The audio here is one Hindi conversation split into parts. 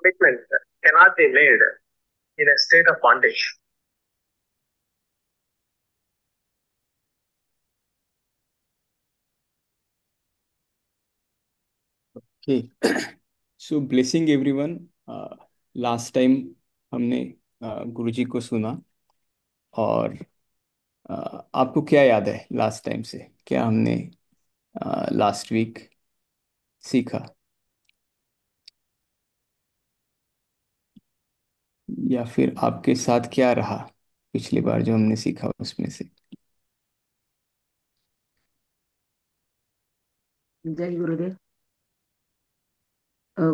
commitment cannot be made in a state of bondage. Okay. So blessing everyone. Last time हमने गुरुजी को सुना। और आपको क्या याद है लास्ट टाइम से, क्या हमने लास्ट वीक सीखा, या फिर आपके साथ क्या रहा पिछली बार जो हमने सीखा उसमें से। जय गुरुदेव।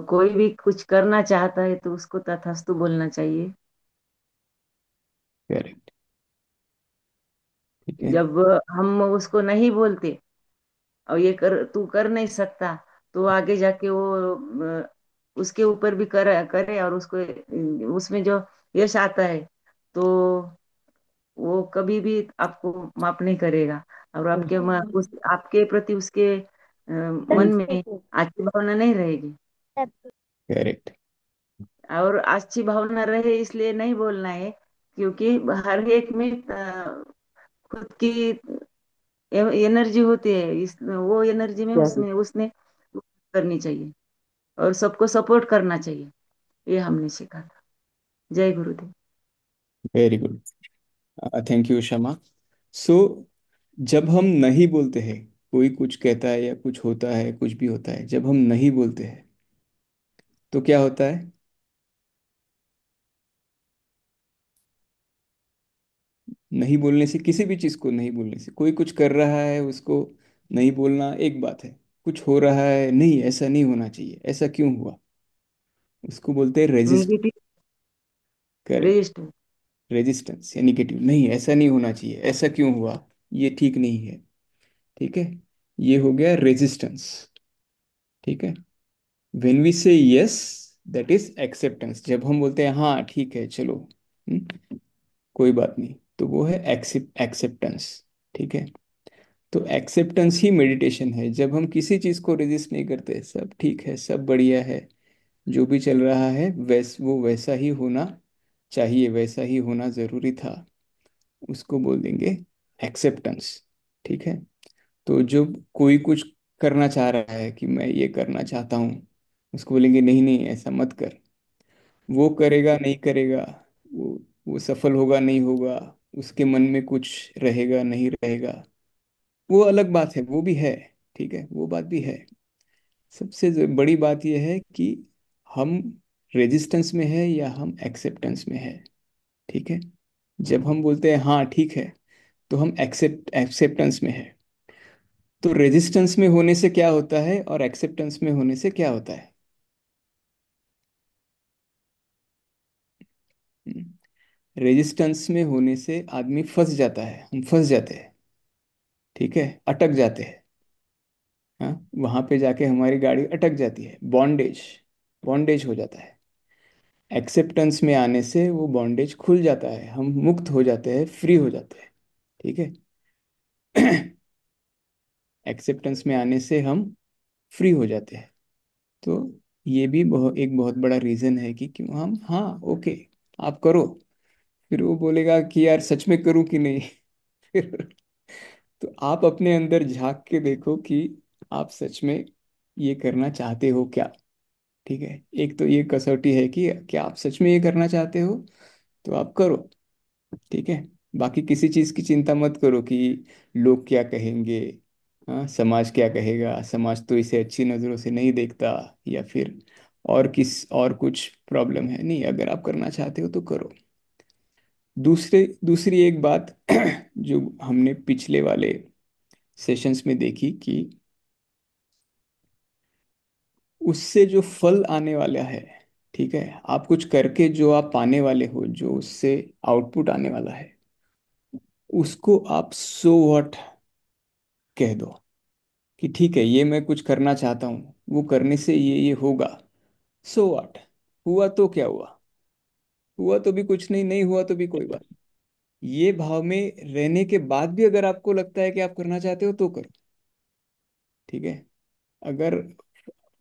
कोई भी कुछ करना चाहता है तो उसको तथास्तु बोलना चाहिए। करेक्ट। ठीक है। जब हम उसको नहीं बोलते और ये कर तू कर नहीं सकता, तो आगे जाके वो उसके ऊपर भी करे और उसको उसमें जो यश आता है तो वो कभी भी आपको माफ नहीं करेगा। और आपके प्रति उसके मन में अच्छी भावना नहीं रहेगी। करेक्ट। और अच्छी भावना रहे इसलिए नहीं बोलना है, क्योंकि हर एक में खुद की एनर्जी होती है। इस वो एनर्जी में उसमें उसने करनी चाहिए और सबको सपोर्ट करना चाहिए। ये हमने सीखा था। जय गुरुदेव। Very good. थैंक यू शमा। सो जब हम नहीं बोलते हैं, कोई कुछ कहता है या कुछ होता है, कुछ भी होता है, जब हम नहीं बोलते हैं तो क्या होता है। नहीं बोलने से, किसी भी चीज़ को नहीं बोलने से, कोई कुछ कर रहा है उसको नहीं बोलना एक बात है। कुछ हो रहा है, नहीं ऐसा नहीं होना चाहिए, ऐसा क्यों हुआ, उसको बोलते हैं resist. Negative correct. Resist. Resistance या निगेटिव, नहीं ऐसा नहीं होना चाहिए, ऐसा क्यों हुआ, ये ठीक नहीं है। ठीक है। ये हो गया रेजिस्टेंस। ठीक है। व्हेन वी से यस, दैट इज एक्सेप्टेंस। जब हम बोलते हैं हाँ ठीक है चलो, कोई बात नहीं, तो वो है एक्सेप्टेंस। ठीक है। तो एक्सेप्टेंस ही मेडिटेशन है। जब हम किसी चीज को रेजिस्ट नहीं करते, सब ठीक है, सब बढ़िया है, जो भी चल रहा है वो वैसा ही होना चाहिए, वैसा ही होना जरूरी था, उसको बोल देंगे एक्सेप्टेंस। ठीक है। तो जो कोई कुछ करना चाह रहा है कि मैं ये करना चाहता हूँ, उसको बोलेंगे नहीं नहीं ऐसा मत कर। वो करेगा नहीं करेगा, वो वो सफल होगा नहीं होगा, उसके मन में कुछ रहेगा नहीं रहेगा, वो अलग बात है, वो भी है। ठीक है, वो बात भी है। सबसे बड़ी बात यह है कि हम रेजिस्टेंस में है या हम एक्सेप्टेंस में है। ठीक है। जब हम बोलते हैं हाँ ठीक है, तो हम एक्सेप्टेंस में है। तो रेजिस्टेंस में होने से क्या होता है और एक्सेप्टेंस में होने से क्या होता है। रेजिस्टेंस में होने से आदमी फंस जाता है, हम फंस जाते हैं। ठीक है, अटक जाते हैं। हाँ, वहां पे जाके हमारी गाड़ी अटक जाती है, बॉन्डेज, बॉन्डेज हो जाता है। एक्सेप्टेंस में आने से वो बॉन्डेज खुल जाता है, हम मुक्त हो जाते हैं, फ्री हो जाते हैं। ठीक है। एक्सेप्टेंस में आने से हम फ्री हो जाते हैं। तो ये भी एक बहुत बड़ा रीजन है कि क्यों हम हाँ ओके आप करो। फिर वो बोलेगा कि यार सच में करूं कि नहीं। फिर तो आप अपने अंदर झांक के देखो कि आप सच में ये करना चाहते हो क्या। ठीक है। एक तो ये कसौटी है कि क्या आप सच में ये करना चाहते हो, तो आप करो। ठीक है। बाकी किसी चीज़ की चिंता मत करो कि लोग क्या कहेंगे, हाँ समाज क्या कहेगा, समाज तो इसे अच्छी नज़रों से नहीं देखता, या फिर और कुछ प्रॉब्लम है, नहीं अगर आप करना चाहते हो तो करो। दूसरी एक बात जो हमने पिछले वाले सेशंस में देखी कि उससे जो फल आने वाला है, ठीक है, आप कुछ करके जो आप पाने वाले हो, जो उससे आउटपुट आने वाला है, उसको आप सो व्हाट कह दो कि ठीक है ये मैं कुछ करना चाहता हूँ, वो करने से ये होगा। सो व्हाट, हुआ तो क्या हुआ, हुआ तो भी कुछ नहीं, नहीं हुआ तो भी कोई बात नहीं। ये भाव में रहने के बाद भी अगर आपको लगता है कि आप करना चाहते हो तो करो। ठीक है। अगर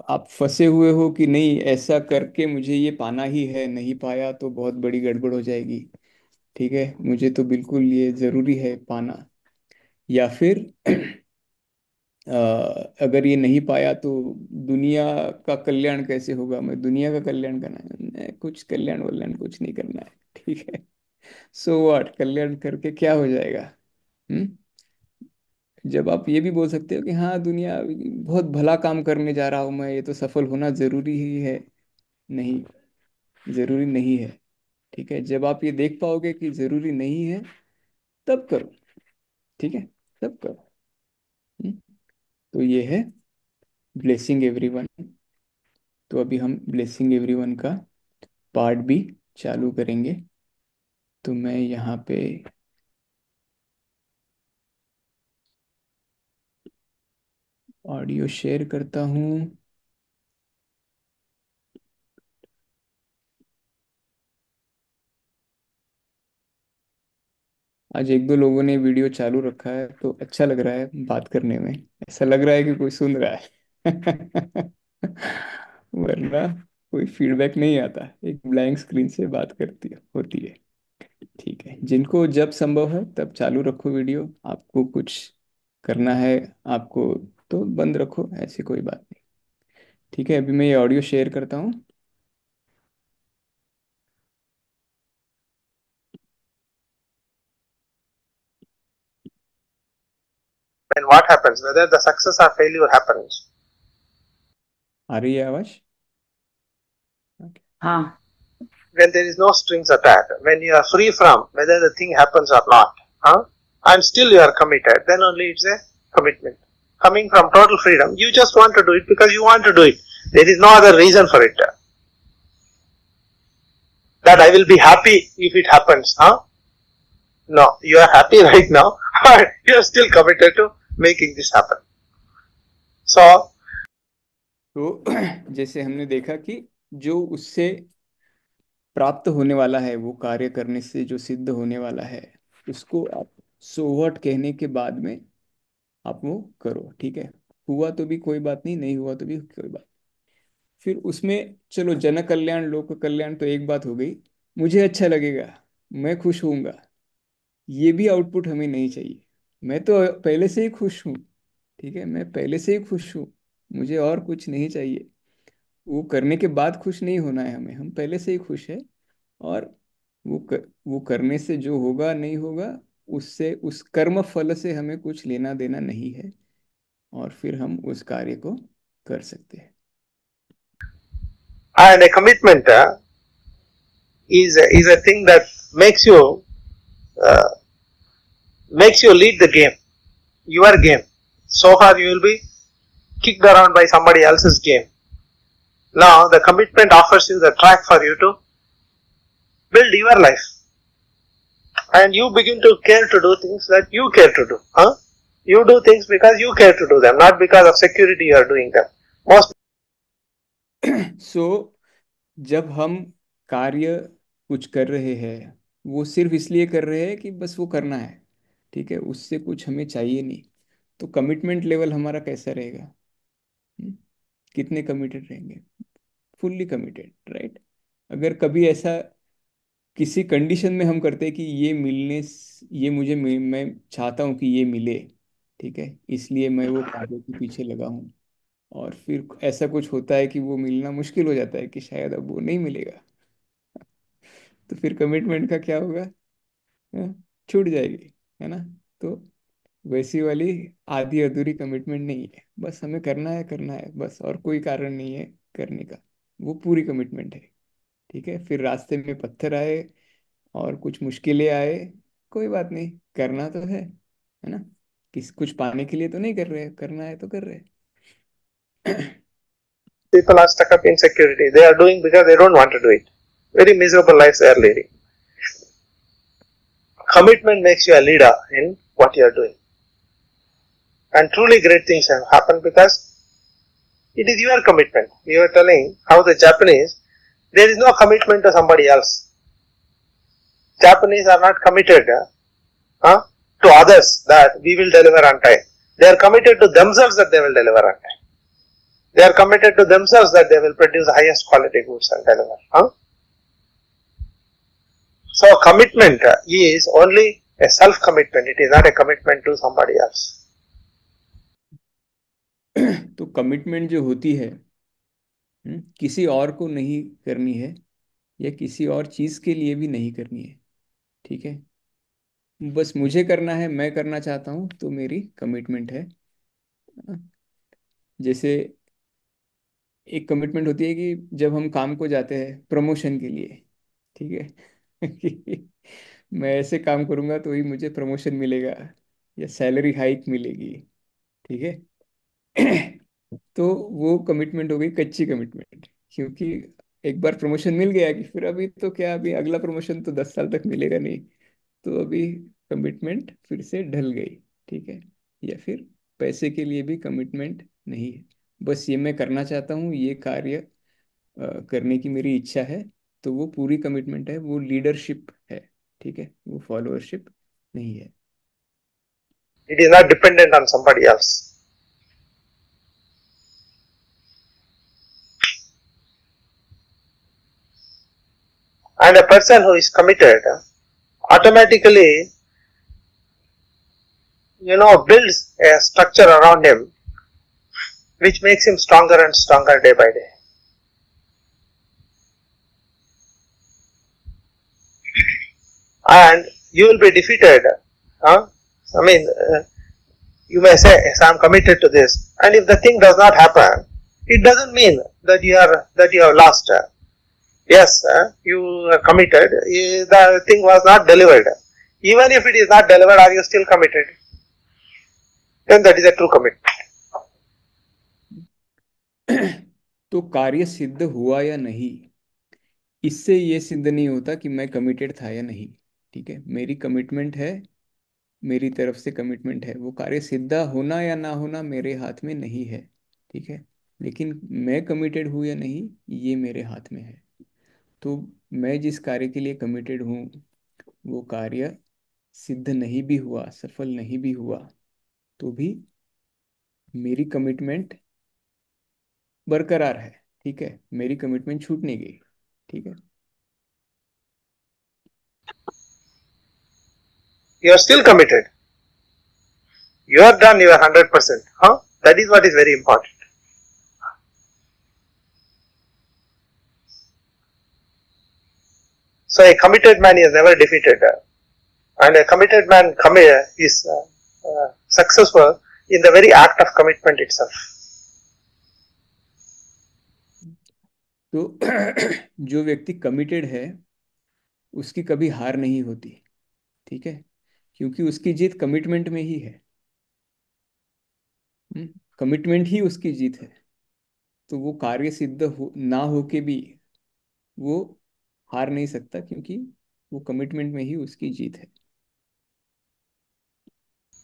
आप फंसे हुए हो कि नहीं ऐसा करके मुझे ये पाना ही है, नहीं पाया तो बहुत बड़ी गड़बड़ हो जाएगी, ठीक है, मुझे तो बिल्कुल ये ज़रूरी है पाना। या फिर अ, अगर ये नहीं पाया तो दुनिया का कल्याण कैसे होगा, मैं दुनिया का कल्याण करना है, कुछ कल्याण वल्याण कुछ नहीं करना है, ठीक है। सो व्हाट, कल्याण करके क्या हो जाएगा। हम्म। जब आप ये भी बोल सकते हो कि हाँ दुनिया बहुत भला काम करने जा रहा हूँ मैं, ये तो सफल होना जरूरी ही है, नहीं, जरूरी नहीं है, ठीक है। जब आप ये देख पाओगे कि जरूरी नहीं है तब करो, ठीक है, तब करो। हम्म, तो ये है ब्लेसिंग एवरीवन। तो अभी हम ब्लेसिंग एवरीवन का पार्ट भी चालू करेंगे। तो मैं यहाँ पे ऑडियो शेयर करता हूँ। आज एक दो लोगों ने वीडियो चालू रखा है तो अच्छा लग रहा है बात करने में, ऐसा लग रहा है कि कोई सुन रहा है। वरना कोई फीडबैक नहीं आता, एक ब्लैंक स्क्रीन से बात करती होती है। ठीक है, जिनको जब संभव है तब चालू रखो वीडियो, आपको कुछ करना है आपको तो बंद रखो, ऐसी कोई बात नहीं। ठीक है, अभी मैं ये ऑडियो शेयर करता हूँ। Then what happens? Whether the success or failure happens. आ रही है आवाज? Okay. हाँ When there is no strings attached, when you are free from whether the thing happens or not, and still you are committed, then only it's a commitment. Coming from total freedom, you just want to do it because you want to do it. There is no other reason for it. That I will be happy if it happens, No, you are happy right now. You are still committed to making this happen. So, तो जैसे हमने देखा कि जो उससे प्राप्त होने वाला है, वो कार्य करने से जो सिद्ध होने वाला है, उसको आप सोवट कहने के बाद में आप वो करो, ठीक है। हुआ तो भी कोई बात नहीं, नहीं हुआ तो भी कोई बात। फिर उसमें चलो जन कल्याण लोक कल्याण तो एक बात हो गई, मुझे अच्छा लगेगा, मैं खुश होऊंगा, ये भी आउटपुट हमें नहीं चाहिए। मैं तो पहले से ही खुश हूँ, ठीक है, मैं पहले से ही खुश हूँ, मुझे और कुछ नहीं चाहिए। वो करने के बाद खुश नहीं होना है हमें, हम पहले से ही खुश है। और वो करने से जो होगा नहीं होगा, उससे उस कर्म फल से हमें कुछ लेना देना नहीं है, और फिर हम उस कार्य को कर सकते हैं। and a commitment is a thing that uh, makes you lead the game, your game. So far you will be kicked around by somebody else's game. Now the commitment offers you the track for you to build your life, and you begin to care to do things that you care to do. You do things because you care to do them, not because of security you are doing them. Most सो जब हम कार्य कुछ कर रहे हैं, वो सिर्फ इसलिए कर रहे हैं कि बस वो करना है, ठीक है, उससे कुछ हमें चाहिए नहीं, तो कमिटमेंट लेवल हमारा कैसा रहेगा? हम्म, कितने कमिटेड रहेंगे? Fully committed, right. अगर कभी ऐसा किसी कंडीशन में हम करते हैं कि ये ये मैं चाहता हूँ कि ये मिले, ठीक है, इसलिए मैं वो कार्य के पीछे लगा हूँ, और फिर ऐसा कुछ होता है कि वो मिलना मुश्किल हो जाता है कि शायद अब वो नहीं मिलेगा, तो फिर कमिटमेंट का क्या होगा? हाँ, छूट जाएगी, है ना। तो वैसी वाली आधी अधूरी कमिटमेंट नहीं है, बस हमें करना है बस, और कोई कारण नहीं है करने का, वो पूरी कमिटमेंट है, ठीक है। फिर रास्ते में पत्थर आए और कुछ मुश्किलें आए, कोई बात नहीं, करना तो है ना। कुछ पाने के लिए तो नहीं कर रहे, करना है तो कर रहे। people are stuck up in security. They are doing because they don't want to do it. Very miserable lives they are leading. Commitment makes you a leader in what you are doing. And truly great things have happened because it is your commitment. You are telling how the Japanese, there is no commitment to somebody else. Japanese are not committed to others that we will deliver on time. They are committed to themselves that they will deliver on time. They are committed to themselves that they will produce the highest quality goods and deliver. So commitment is only a self-commitment. It is not a commitment to somebody else. तो कमिटमेंट जो होती है किसी और को नहीं करनी है या किसी और चीज के लिए भी नहीं करनी है, ठीक है। बस मुझे करना है, मैं करना चाहता हूँ, तो मेरी कमिटमेंट है। जैसे एक कमिटमेंट होती है कि जब हम काम को जाते हैं प्रमोशन के लिए, ठीक है कि मैं ऐसे काम करूंगा तो ही मुझे प्रमोशन मिलेगा या सैलरी हाइक मिलेगी, ठीक है। तो वो कमिटमेंट हो गई कच्ची कमिटमेंट, क्योंकि एक बार प्रमोशन मिल गया कि फिर अभी तो क्या, अभी अगला प्रमोशन तो 10 साल तक मिलेगा नहीं, तो अभी कमिटमेंट फिर से ढल गई, ठीक है। या फिर पैसे के लिए भी कमिटमेंट नहीं है, बस ये मैं करना चाहता हूँ, ये कार्य करने की मेरी इच्छा है, तो वो पूरी कमिटमेंट है, वो लीडरशिप है, ठीक है, वो फॉलोअरशिप नहीं है। It is not dependent on somebody else. And a person who is committed automatically, builds a structure around him which makes him stronger and stronger day by day. And you will be defeated. You may say, yes, I am committed to this, and if the thing does not happen, it doesn't mean that you have lost. Yes, you are committed, the thing was not delivered. Even if it is not delivered, are you still committed? Then that is a true commitment. तो कार्य सिद्ध हुआ या नहीं, इससे ये सिद्ध नहीं होता कि मैं कमिटेड था या नहीं, ठीक है। मेरी कमिटमेंट है, मेरी तरफ से कमिटमेंट है, वो कार्य सिद्ध होना या ना होना मेरे हाथ में नहीं है, ठीक है। लेकिन मैं कमिटेड हूँ या नहीं, ये मेरे हाथ में है। तो मैं जिस कार्य के लिए कमिटेड हूँ वो कार्य सिद्ध नहीं भी हुआ, सफल नहीं भी हुआ, तो भी मेरी कमिटमेंट बरकरार है, ठीक है, मेरी कमिटमेंट छूट नहीं गई, ठीक है। You are still committed. You have done your 100%. That is what is very important. So a committed man is never defeated, and a committed man is successful in the very act of commitment itself. तो जो व्यक्ति कमिटेड है उसकी कभी हार नहीं होती, ठीक है, क्योंकि उसकी जीत कमिटमेंट में ही है। कमिटमेंट ही उसकी जीत है। तो वो कार्य सिद्ध ना होके भी वो हार नहीं सकता, क्योंकि वो कमिटमेंट में ही उसकी जीत है।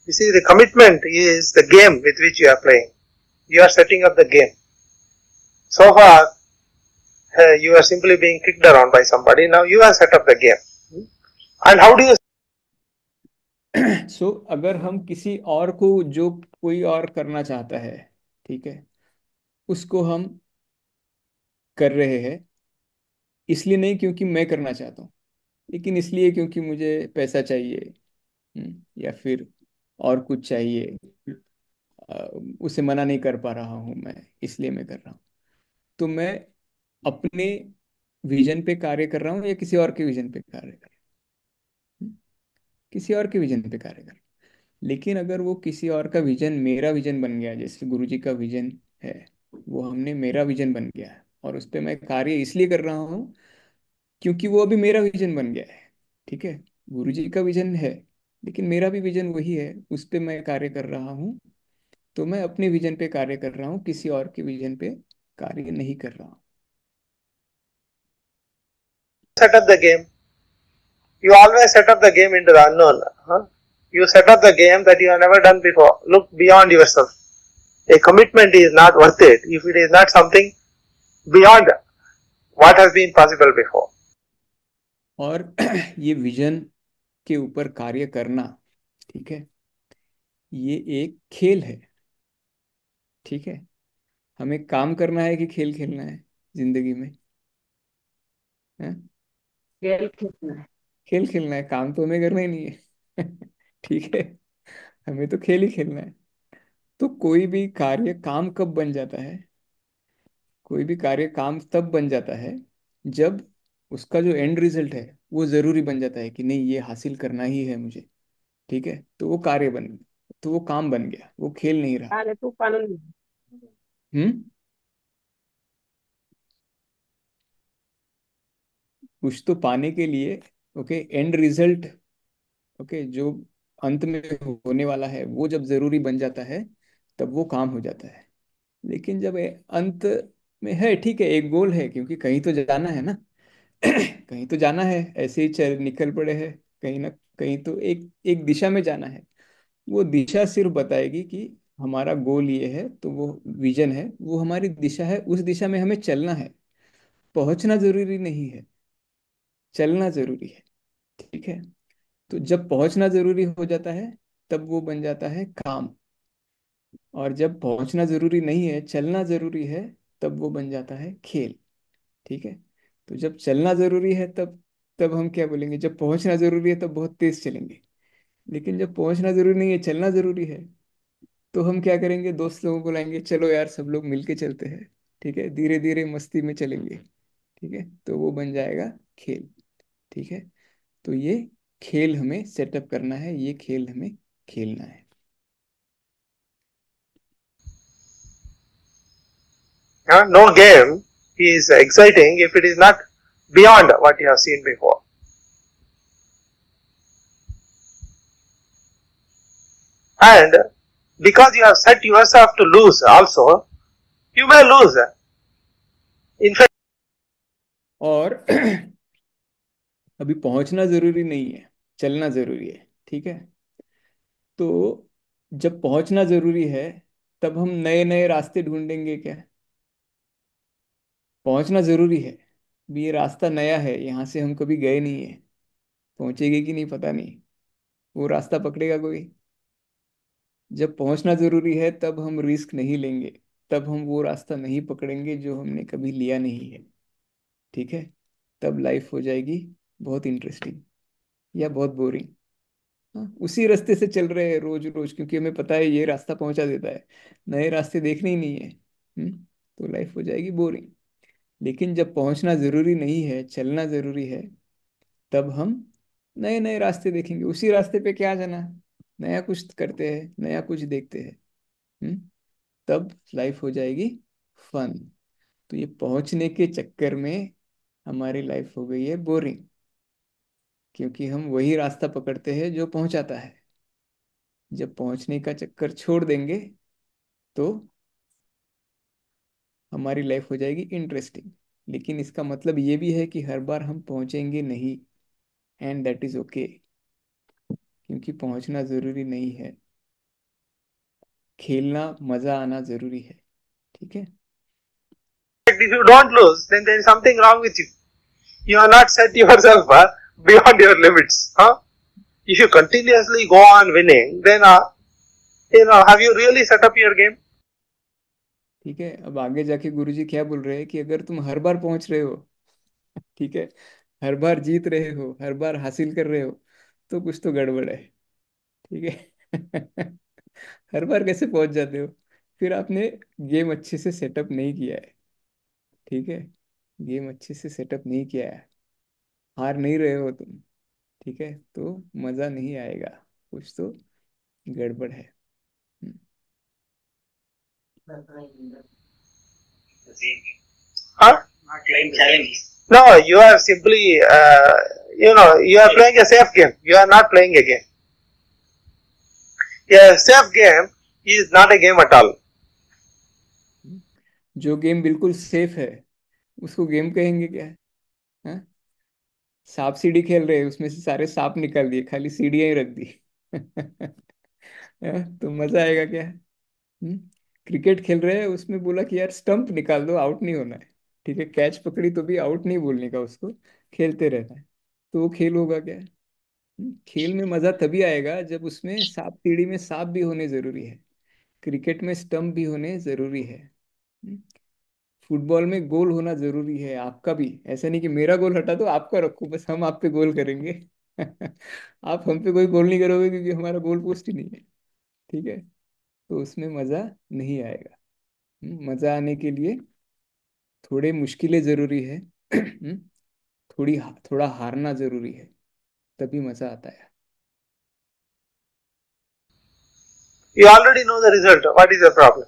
You see, the commitment is the game with which you are playing. You are setting up the game. So far, you are simply being kicked around by somebody. Now you have set up the game. And how do you? So, अगर हम किसी और को, जो कोई और करना चाहता है, ठीक है, उसको हम कर रहे हैं, इसलिए नहीं क्योंकि मैं करना चाहता हूँ, लेकिन इसलिए क्योंकि मुझे पैसा चाहिए, या फिर और कुछ चाहिए, उसे मना नहीं कर पा रहा हूँ मैं, इसलिए मैं कर रहा हूँ। तो मैं अपने विजन पे कार्य कर रहा हूँ या किसी और के विजन पे कार्य कर रहा हूँ, किसी और के विजन पे कार्य कर रहा हूँ। लेकिन अगर वो किसी और का विजन मेरा विजन बन गया, जैसे गुरु जी का विजन है, वो हमने मेरा विजन बन गया है, और उस पर मैं कार्य इसलिए कर रहा हूँ क्योंकि वो अभी मेरा विजन बन गया है, ठीक है। गुरु जी का विजन है, लेकिन मेरा भी विजन वही है, उस पर मैं कार्य कर रहा हूँ। तो मैं अपने विजन पे कार्य कर रहा हूँ, किसी और के विजन पे कार्य नहीं कर रहा हूँ। Set up the game. You always set up the game into the unknown. You set up the game that you have never done before. Look beyond yourself. A commitment is not worth it if it is not something beyond what has been possible before. और ये विजन के ऊपर कार्य करना, ठीक है, ये एक खेल है, ठीक है। हमें काम करना है कि खेल खेलना है जिंदगी में? हैं? खेल खेलना है। खेल खेलना है, काम तो हमें करना ही नहीं है। ठीक है, हमें तो खेल ही खेलना है। तो कोई भी कार्य काम कब बन जाता है? कोई भी कार्य काम तब बन जाता है जब उसका जो एंड रिजल्ट है वो जरूरी बन जाता है कि नहीं, ये हासिल करना ही है मुझे। ठीक है, तो वो कार्य बन गया, तो वो काम बन गया, वो खेल नहीं रहा। अरे तू कानून। हम्म। कुछ तो पाने के लिए, ओके, एंड रिजल्ट, ओके, जो अंत में होने वाला है वो जब जरूरी बन जाता है तब वो काम हो जाता है। लेकिन जब अंत में है, ठीक है, एक गोल है, क्योंकि कहीं तो जाना है ना। कहीं तो जाना है, ऐसे ही चल निकल पड़े हैं, कहीं ना कहीं तो एक एक दिशा में जाना है। वो दिशा सिर्फ बताएगी कि हमारा गोल ये है, तो वो विजन है, वो हमारी दिशा है, उस दिशा में हमें चलना है। पहुंचना जरूरी नहीं है, चलना जरूरी है। ठीक है, तो जब पहुंचना जरूरी हो जाता है तब वो बन जाता है काम। और जब पहुंचना जरूरी नहीं है, चलना जरूरी है, तब वो बन जाता है खेल। ठीक है, तो जब चलना जरूरी है तब तब हम क्या बोलेंगे? जब पहुंचना जरूरी है तब बहुत तेज चलेंगे। लेकिन जब पहुंचना जरूरी नहीं है, चलना जरूरी है, तो हम क्या करेंगे? दोस्त लोगों को लाएंगे, चलो यार सब लोग मिलके चलते हैं। ठीक है, धीरे धीरे मस्ती में चलेंगे। ठीक है, तो वो बन जाएगा खेल। ठीक है, तो ये खेल हमें सेटअप करना है, ये खेल हमें खेलना है। No game is exciting if it is not beyond what you have seen before. And because you have set yourself to lose also, you may lose. In fact, और अभी पहुंचना जरूरी नहीं है, चलना जरूरी है। ठीक है, तो जब पहुंचना जरूरी है तब हम नए नए रास्ते ढूंढेंगे क्या? पहुंचना जरूरी है, भी ये रास्ता नया है, यहाँ से हम कभी गए नहीं है, पहुंचेगी कि नहीं पता नहीं, वो रास्ता पकड़ेगा कोई? जब पहुंचना जरूरी है तब हम रिस्क नहीं लेंगे, तब हम वो रास्ता नहीं पकड़ेंगे जो हमने कभी लिया नहीं है। ठीक है, तब लाइफ हो जाएगी बहुत इंटरेस्टिंग या बहुत बोरिंग। हाँ, उसी रास्ते से चल रहे हैं रोज रोज, क्योंकि हमें पता है ये रास्ता पहुंचा देता है, नए रास्ते देखने ही नहीं है। तो लाइफ हो जाएगी बोरिंग। लेकिन जब पहुंचना जरूरी नहीं है, चलना जरूरी है, तब हम नए नए रास्ते देखेंगे, उसी रास्ते पे क्या जाना, नया कुछ करते हैं, नया कुछ देखते हैं। हम्म, तब लाइफ हो जाएगी फन। तो ये पहुंचने के चक्कर में हमारी लाइफ हो गई है बोरिंग, क्योंकि हम वही रास्ता पकड़ते हैं जो पहुंचाता है। जब पहुंचने का चक्कर छोड़ देंगे तो हमारी लाइफ हो जाएगी इंटरेस्टिंग। लेकिन इसका मतलब ये भी है कि हर बार हम पहुंचेंगे नहीं, एंड दैट इज ओके, क्योंकि पहुंचना जरूरी नहीं है, खेलना मजा आना जरूरी है। ठीक है। if you don't lose, then there is something wrong with you. You have not set yourself beyond your limits. Huh? If you continuously go on winning, then have you really set up your game? ठीक है, अब आगे जाके गुरुजी क्या बोल रहे हैं कि अगर तुम हर बार पहुंच रहे हो, ठीक है, हर बार जीत रहे हो, हर बार हासिल कर रहे हो, तो कुछ तो गड़बड़ है। ठीक है। हर बार कैसे पहुंच जाते हो? फिर आपने गेम अच्छे से सेटअप नहीं किया है। ठीक है, गेम अच्छे से सेटअप नहीं किया है, हार नहीं रहे हो तुम। ठीक है, तो मजा नहीं आएगा, कुछ तो गड़बड़ है। हम्म। Huh? Not playing challenges. No, you are simply, you are playing a safe game. You are not playing a game. A safe game is not a game at all. जो गेम बिल्कुल सेफ है उसको गेम कहेंगे क्या? हाँ? सांप सीढ़ी खेल रहे हैं, उसमें से सारे सांप निकाल दिए, खाली सीढ़ियां ही रख दी। तो मजा आएगा क्या? हम्म? क्रिकेट खेल रहे हैं, उसमें बोला कि यार स्टंप निकाल दो, आउट नहीं होना है। ठीक है, कैच पकड़ी तो भी आउट नहीं बोलने का उसको, खेलते रहना है। तो वो खेल होगा क्या? खेल में मजा तभी आएगा जब उसमें सांप सीढ़ी में सांप भी होने जरूरी है, क्रिकेट में स्टंप भी होने जरूरी है। फुटबॉल में गोल होना जरूरी है, आपका भी। ऐसा नहीं कि मेरा गोल हटा दो आपका रखो, बस हम आप पे गोल करेंगे। आप हम पे कोई गोल नहीं करोगे क्योंकि हमारा गोल पोस्ट ही नहीं है। ठीक है, तो उसमें मजा नहीं आएगा। मजा आने के लिए थोड़े मुश्किलें जरूरी है। थोड़ी थोड़ा हारना जरूरी है, तभी मजा आता है। You already know the result. What is the problem?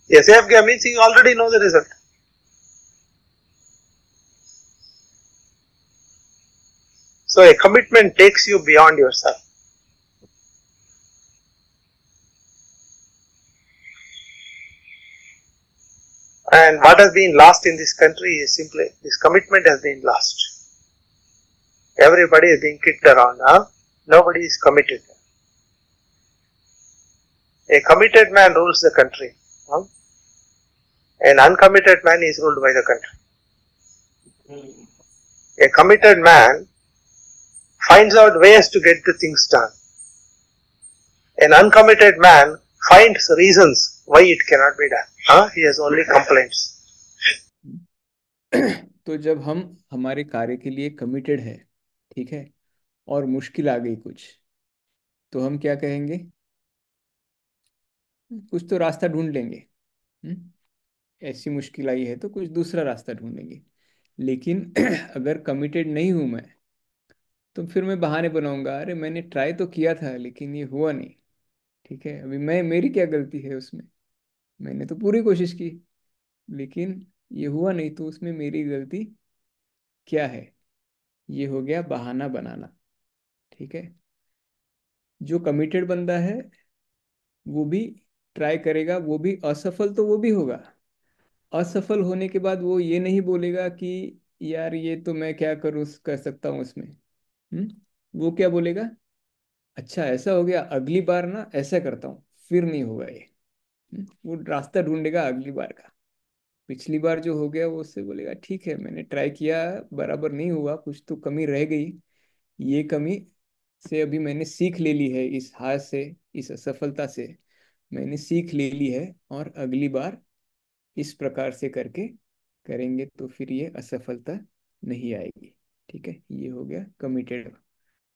A safe game means you already know the result. So a commitment takes you beyond yourself. And what has been lost in this country is simply this commitment has been lost. Everybody is being kicked around. Nobody is committed. A committed man rules the country. An uncommitted man is ruled by the country. A committed man finds out ways to get the things done. An uncommitted man finds reasons why it cannot be done. He has only complaints. तो जब हम हमारे कार्य के लिए कमिटेड है, ठीक है, और मुश्किल आ गई कुछ, तो हम क्या कहेंगे? कुछ तो रास्ता ढूंढ लेंगे। ऐसी मुश्किल आई है तो कुछ दूसरा रास्ता ढूंढेंगे। लेकिन अगर कमिटेड नहीं हूं मैं, तो फिर मैं बहाने बनाऊंगा, अरे मैंने ट्राई तो किया था लेकिन ये हुआ नहीं। ठीक है, अभी मेरी क्या गलती है उसमें? मैंने तो पूरी कोशिश की लेकिन ये हुआ नहीं, तो उसमें मेरी गलती क्या है? ये हो गया बहाना बनाना। ठीक है, जो कमिटेड बंदा है वो भी ट्राई करेगा, वो भी असफल तो वो भी होगा। असफल होने के बाद वो ये नहीं बोलेगा कि यार ये तो मैं क्या करूँ कर सकता हूँ उसमें। वो क्या बोलेगा? अच्छा ऐसा हो गया, अगली बार ना ऐसा करता हूँ, फिर नहीं होगा ये। वो रास्ता ढूंढेगा अगली बार का। पिछली बार जो हो गया वो उससे बोलेगा ठीक है मैंने ट्राई किया, बराबर नहीं हुआ, कुछ तो कमी रह गई। ये कमी से अभी मैंने सीख ले ली है, इस हार से, इस असफलता से मैंने सीख ले ली है, और अगली बार इस प्रकार से करके करेंगे तो फिर ये असफलता नहीं आएगी। ठीक है, ये हो गया कमिटेड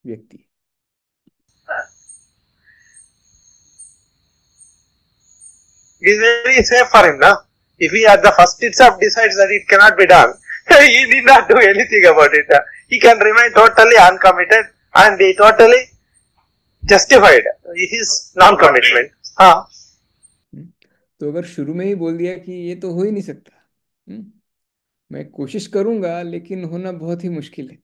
व्यक्ति। It is very safe for him, no? If he at the first itself decides that it cannot be done, he need not do anything about it. He can remain totally uncommitted and be totally justified his non-commitment. हाँ. तो अगर शुरू में ही बोल दिया कि ये तो हो ही नहीं सकता, मैं कोशिश करूंगा लेकिन होना बहुत ही मुश्किल है।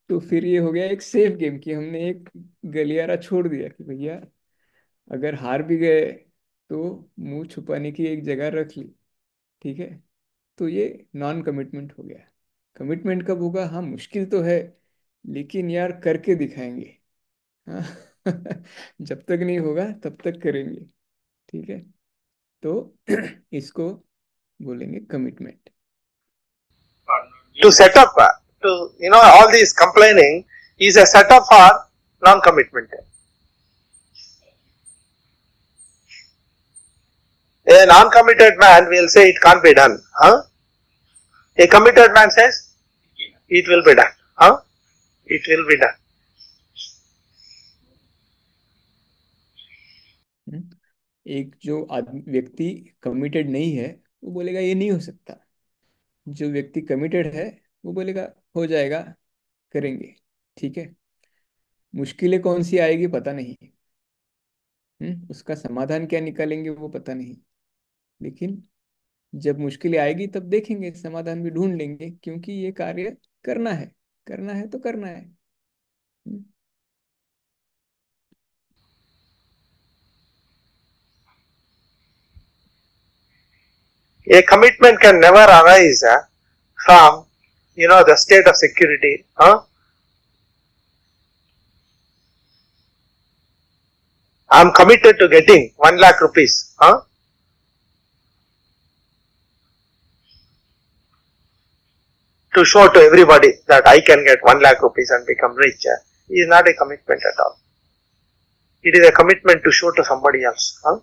तो फिर ये हो गया एक सेफ गेम, कि हमने एक गलियारा छोड़ दिया कि भैया अगर हार भी गए तो मुंह छुपाने की एक जगह रख ली। ठीक है, तो ये नॉन कमिटमेंट हो गया। कमिटमेंट कब होगा? हाँ मुश्किल तो है लेकिन यार करके दिखाएंगे। हाँ। जब तक नहीं होगा तब तक करेंगे। ठीक है, तो इसको बोलेंगे commitment. To set up, all this complaining is a setup for non-commitment. A non-committed man will say it can't be done. A committed man says it will be done. It will be done. एक जो व्यक्ति कमिटेड नहीं है वो बोलेगा ये नहीं हो सकता। जो व्यक्ति कमिटेड है वो बोलेगा हो जाएगा, करेंगे। ठीक है, मुश्किलें कौन सी आएगी पता नहीं, उसका समाधान क्या निकालेंगे वो पता नहीं, लेकिन जब मुश्किलें आएगी तब देखेंगे, समाधान भी ढूंढ लेंगे, क्योंकि ये कार्य करना है, करना है तो करना है। हम्म, A commitment can never arise from, the state of security. I am committed to getting 1 lakh rupees. To show to everybody that I can get 1 lakh rupees and become rich is not a commitment at all. It is a commitment to show to somebody else. Huh?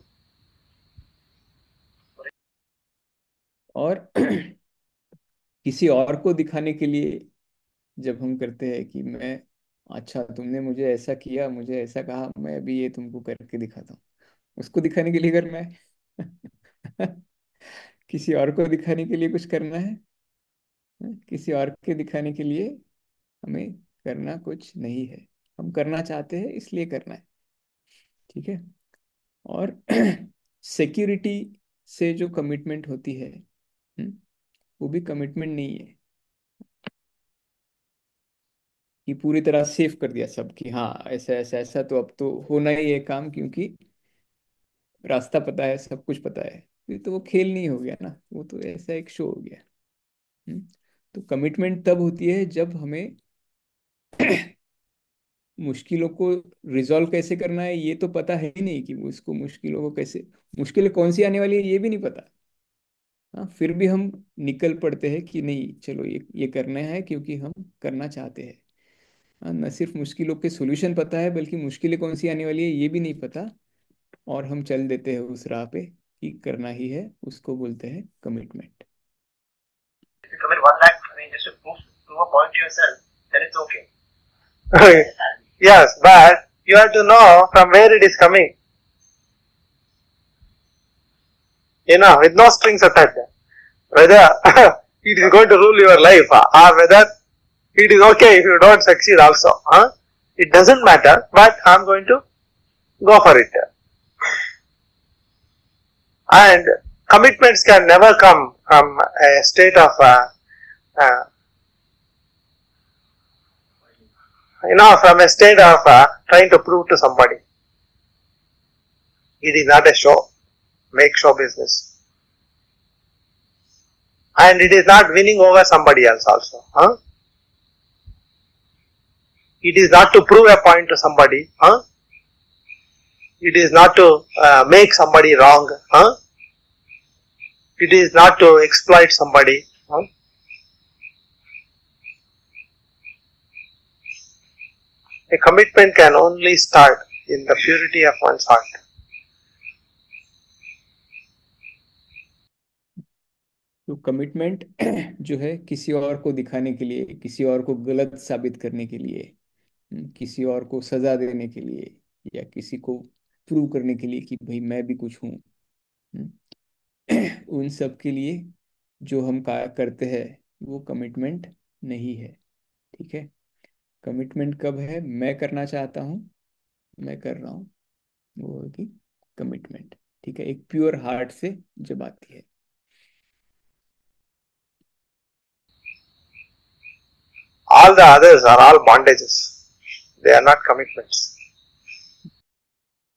और किसी और को दिखाने के लिए जब हम करते हैं कि मैं, अच्छा तुमने मुझे ऐसा किया, मुझे ऐसा कहा, मैं अभी ये तुमको करके दिखाता हूँ, उसको दिखाने के लिए करना है। किसी और को दिखाने के लिए कुछ करना है, किसी और के दिखाने के लिए हमें करना कुछ नहीं है, हम करना चाहते हैं इसलिए करना है। ठीक है। और सिक्योरिटी से जो कमिटमेंट होती है, वो भी कमिटमेंट नहीं है कि पूरी तरह सेफ कर दिया सब कि हाँ ऐसा ऐसा ऐसा तो अब तो होना ही है काम, क्योंकि रास्ता पता है, सब कुछ पता है। ये तो वो खेल नहीं हो गया ना, वो तो ऐसा एक शो हो गया। हम्म। तो कमिटमेंट तब होती है जब हमें मुश्किलों को रिजॉल्व कैसे करना है ये तो पता है ही नहीं, कि उसको मुश्किलों को कैसे, मुश्किलें कौन सी आने वाली है ये भी नहीं पता। हाँ, फिर भी हम निकल पड़ते हैं कि नहीं चलो ये करना है क्योंकि हम करना चाहते हैं। हाँ, न सिर्फ मुश्किलों के सॉल्यूशन पता है बल्कि मुश्किलें कौन सी आने वाली है ये भी नहीं पता, और हम चल देते हैं उस राह पे कि करना ही है, उसको बोलते हैं commitment. If you commit 1 lakh, I mean, just to prove a point to yourself, then it's okay. Yes, but you have to know from where it is coming. You know, with no strings attached. Whether it is going to rule your life or whether it is okay if you don't succeed also. It doesn't matter, but I am going to go for it. And commitments can never come from a state of uh, from a state of trying to prove to somebody. It is not a show, make show business. And it is not winning over somebody else also. It is not to prove a point to somebody. It is not to make somebody wrong. It is not to exploit somebody. A commitment can only start in the purity of one's heart. तो कमिटमेंट जो है किसी और को दिखाने के लिए, किसी और को गलत साबित करने के लिए, किसी और को सजा देने के लिए, या किसी को प्रूव करने के लिए कि भाई मैं भी कुछ हूँ, उन सब के लिए जो हम करते हैं वो कमिटमेंट नहीं है। ठीक है। कमिटमेंट कब है, मैं करना चाहता हूँ, मैं कर रहा हूँ, वो होगी कमिटमेंट। ठीक है, एक प्योर हार्ट से जब आती है। All the others are all bondages. They are not commitments.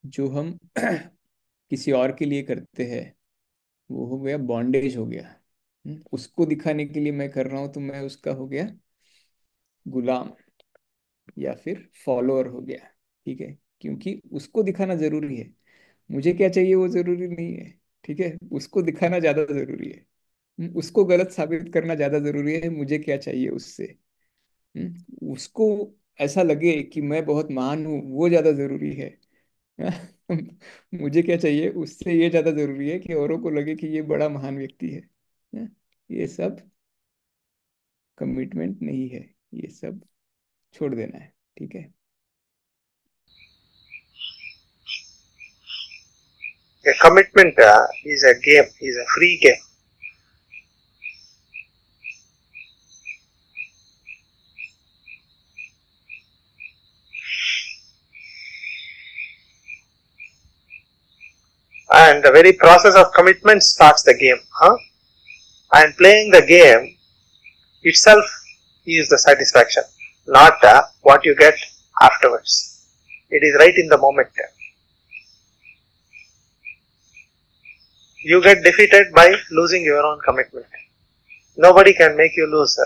जो हम किसी और के लिए करते हैं वो हो गया बॉन्डेज हो गया। उसको दिखाने के लिए मैं कर रहा हूँ तो मैं उसका हो गया गुलाम या फिर फॉलोअर हो गया। ठीक है, क्योंकि उसको दिखाना जरूरी है, मुझे क्या चाहिए वो जरूरी नहीं है। ठीक है, उसको दिखाना ज्यादा जरूरी है। उसको गलत साबित करना ज्यादा जरूरी है, मुझे क्या चाहिए उससे। उसको ऐसा लगे कि मैं बहुत महान हूँ वो ज्यादा जरूरी है। मुझे क्या चाहिए उससे ये ज्यादा जरूरी है कि औरों को लगे कि ये बड़ा महान व्यक्ति है। ये सब कमिटमेंट नहीं है, ये सब छोड़ देना है। ठीक है। A commitment is a game, is a free game. And the very process of commitment starts the game. And playing the game itself is the satisfaction, not what you get afterwards. It is right in the moment. You get defeated by losing your own commitment. Nobody can make you lose.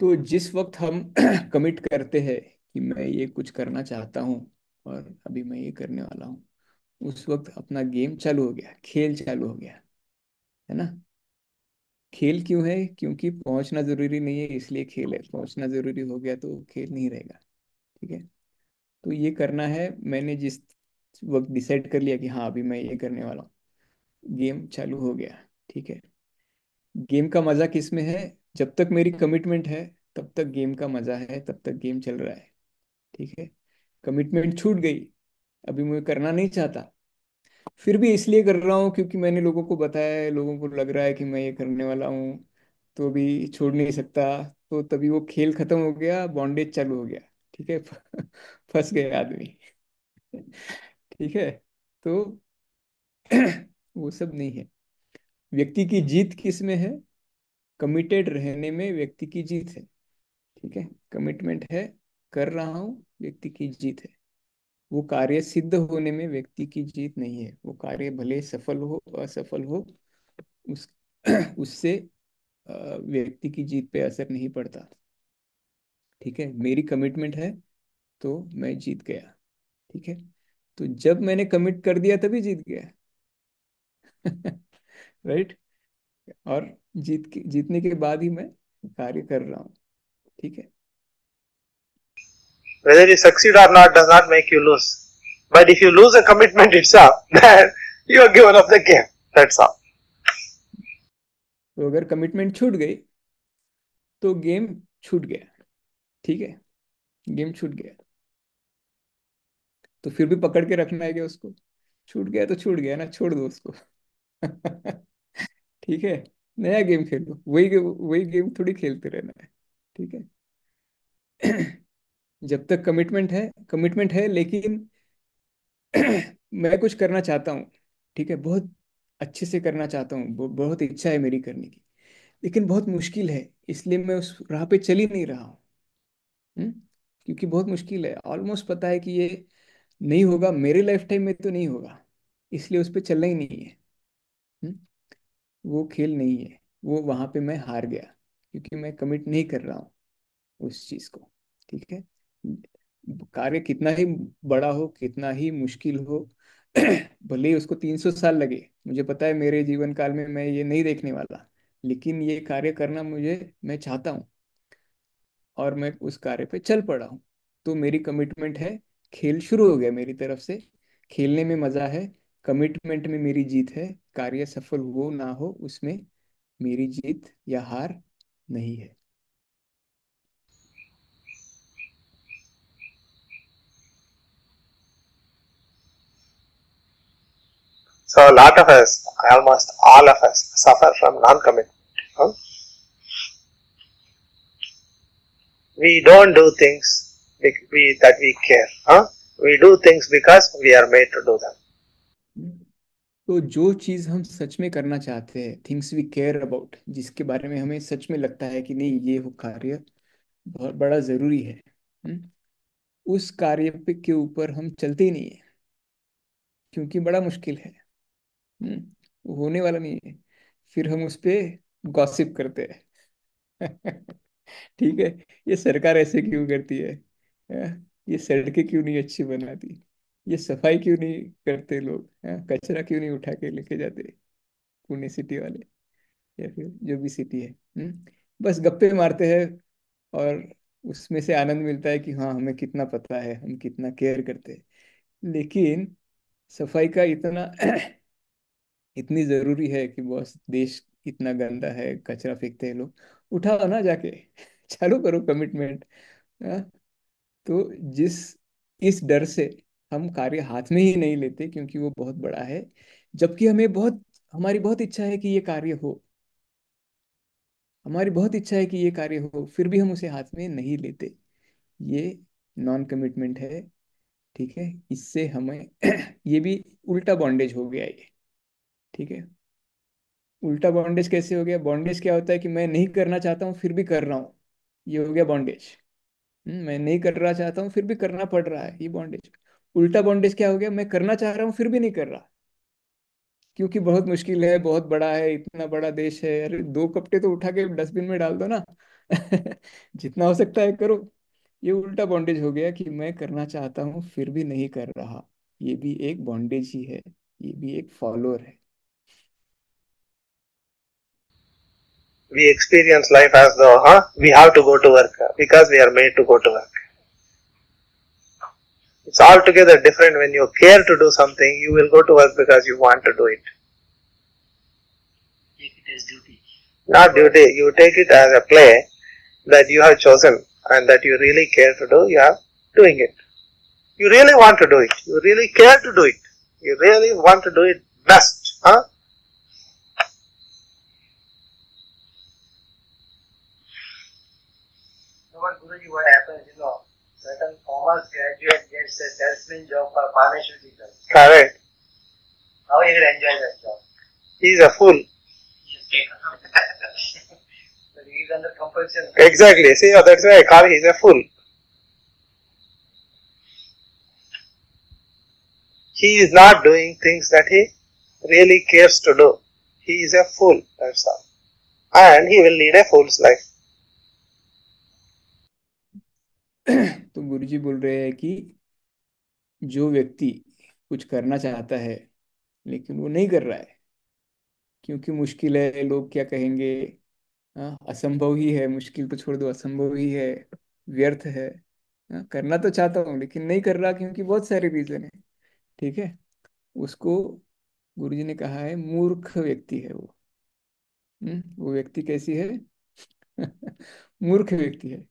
तो जिस वक्त हम कमिट करते हैं कि मैं ये कुछ करना चाहता हूँ और अभी मैं ये करने वाला हूँ, उस वक्त अपना गेम चालू हो गया, खेल चालू हो गया, है ना। खेल क्यों है, क्योंकि पहुंचना जरूरी नहीं है इसलिए खेल है, पहुंचना जरूरी हो गया तो खेल नहीं रहेगा। ठीक है। तो ये करना है, मैंने जिस वक्त डिसाइड कर लिया कि हाँ अभी मैं ये करने वाला हूँ, गेम चालू हो गया। ठीक है। गेम का मजा किस में है? जब तक मेरी कमिटमेंट है तब तक गेम का मजा है, तब तक गेम चल रहा है। ठीक है। कमिटमेंट छूट गई, अभी मैं करना नहीं चाहता, फिर भी इसलिए कर रहा हूँ क्योंकि मैंने लोगों को बताया है, लोगों को लग रहा है कि मैं ये करने वाला हूँ, तो अभी छोड़ नहीं सकता। तो तभी वो खेल खत्म हो गया, बॉन्डेज चालू हो गया। ठीक है। फंस गए आदमी। ठीक है। तो वो सब नहीं है। व्यक्ति की जीत किस में है? कमिटेड रहने में व्यक्ति की जीत है। ठीक है। कमिटमेंट है, कर रहा हूँ, व्यक्ति की जीत है। वो कार्य सिद्ध होने में व्यक्ति की जीत नहीं है। वो कार्य भले सफल हो असफल हो, उस उससे व्यक्ति की जीत पे असर नहीं पड़ता। ठीक है। मेरी कमिटमेंट है तो मैं जीत गया। ठीक है। तो जब मैंने कमिट कर दिया तभी जीत गया। राइट। और जीतने के बाद ही मैं कार्य कर रहा हूँ। ठीक है। Whether you succeed or not does not make you lose. But if you lose a commitment itself, then you are given up the game. That's all. तो अगर कमिटमेंट छूट गई तो गेम छूट गया। ठीक है। गेम छूट गया, तो फिर भी पकड़ के रखना है कि उसको, छूट गया तो छूट गया ना, छोड़ दो उसको। ठीक है। नया गेम खेलो, वही वही गेम थोड़ी खेलते रहना है। ठीक है। जब तक कमिटमेंट है लेकिन मैं कुछ करना चाहता हूँ। ठीक है। बहुत अच्छे से करना चाहता हूँ, बहुत इच्छा है मेरी करने की, लेकिन बहुत मुश्किल है, इसलिए मैं उस राह पे चल ही नहीं रहा हूँ। हम्म? क्योंकि बहुत मुश्किल है, ऑलमोस्ट पता है कि ये नहीं होगा, मेरे लाइफ टाइम में तो नहीं होगा, इसलिए उस पर चलना ही नहीं है। हम्म? वो खेल नहीं है, वो वहां पे मैं हार गया, क्योंकि मैं कमिट नहीं कर रहा हूँ उस चीज को। ठीक है। कार्य कितना ही बड़ा हो, कितना ही मुश्किल हो, भले ही उसको 300 साल लगे, मुझे पता है मेरे जीवन काल में मैं ये नहीं देखने वाला, लेकिन ये कार्य करना मैं चाहता हूँ, और मैं उस कार्य पे चल पड़ा हूँ। तो मेरी कमिटमेंट है, खेल शुरू हो गया मेरी तरफ से, खेलने में मजा है, कमिटमेंट में मेरी जीत है, कार्य सफल हो ना हो उसमें मेरी जीत या हार नहीं है। So a lot of us, almost all of us, suffer from non-commitment. Huh? We don't do things that we care. Huh? We do things because we are made to do them. तो जो चीज हम सच में करना चाहते हैं, थिंग्स वी केयर अबाउट, जिसके बारे में हमें सच में लगता है कि नहीं ये वो कार्य बहुत बड़ा जरूरी है, उस कार्य पे के ऊपर हम चलते ही नहीं है, क्योंकि बड़ा मुश्किल है। वो होने वाला नहीं है, फिर हम उस पे गॉसिप करते हैं। ठीक है। ये सरकार ऐसे क्यों करती है? ये सड़कें क्यों नहीं अच्छी बनाती? ये सफाई क्यों नहीं करते लोग? कचरा क्यों नहीं उठा के लेके जाते पुणे सिटी वाले, या फिर जो भी सिटी है? बस गप्पे मारते हैं, और उसमें से आनंद मिलता है कि हाँ हमें कितना पता है, हम कितना केयर करते हैं। लेकिन सफाई का इतना इतनी जरूरी है कि बस देश इतना गंदा है, कचरा फेंकते हैं लोग, उठाओ ना जाके। चालू करो कमिटमेंट। तो इस डर से हम कार्य हाथ में ही नहीं लेते, क्योंकि वो बहुत बड़ा है, जबकि हमारी बहुत इच्छा है कि ये कार्य हो, हमारी बहुत इच्छा है कि ये कार्य हो, फिर भी हम उसे हाथ में नहीं लेते। ये नॉन कमिटमेंट है। ठीक है। इससे हमें ये भी उल्टा बॉन्डेज हो गया ये। ठीक है। उल्टा बॉन्डेज कैसे हो गया? बॉन्डेज क्या होता है कि मैं नहीं करना चाहता हूँ फिर भी कर रहा हूँ, ये हो गया बॉन्डेज। मैं नहीं करना चाहता हूँ फिर भी करना पड़ रहा है, ये बॉन्डेज। उल्टा बॉन्डेज क्या हो गया? मैं करना चाह रहा हूँ फिर भी नहीं कर रहा, क्योंकि बहुत मुश्किल है, बहुत बड़ा है, इतना बड़ा देश है, अरे दो कपड़े तो उठा के डस्टबिन में डाल दो ना। जितना हो सकता है करो। ये उल्टा बॉन्डेज हो गया कि मैं करना चाहता हूँ फिर भी नहीं कर रहा, ये भी एक बॉन्डेज ही है, ये भी एक फॉलोअर है। We experience life as though we have to go to work because we are made to go to work. It's altogether different when you care to do something. You will go to work because you want to do it. Take it as duty. Not duty. You take it as a play that you have chosen and that you really care to do. You are doing it. You really want to do it. You really care to do it. You really want to do it best. Huh? So what Guruji, what happens, certain commerce graduate gets a salesman job for pharmaceuticals. Correct. How he will enjoy that job? He is a fool. He is taken out. But he is under compulsion. Exactly. See, that's why I call he is a fool. He is not doing things that he really cares to do. He is a fool. That's all. And he will lead a fool's life. तो गुरुजी बोल रहे हैं कि जो व्यक्ति कुछ करना चाहता है लेकिन वो नहीं कर रहा है क्योंकि मुश्किल है, लोग क्या कहेंगे, असंभव ही है, मुश्किल तो छोड़ दो, असंभव ही है, व्यर्थ है, करना तो चाहता हूँ लेकिन नहीं कर रहा क्योंकि बहुत सारे रीजन है, ठीक है, उसको गुरुजी ने कहा है मूर्ख व्यक्ति है वो। वो व्यक्ति कैसी है? मूर्ख व्यक्ति है,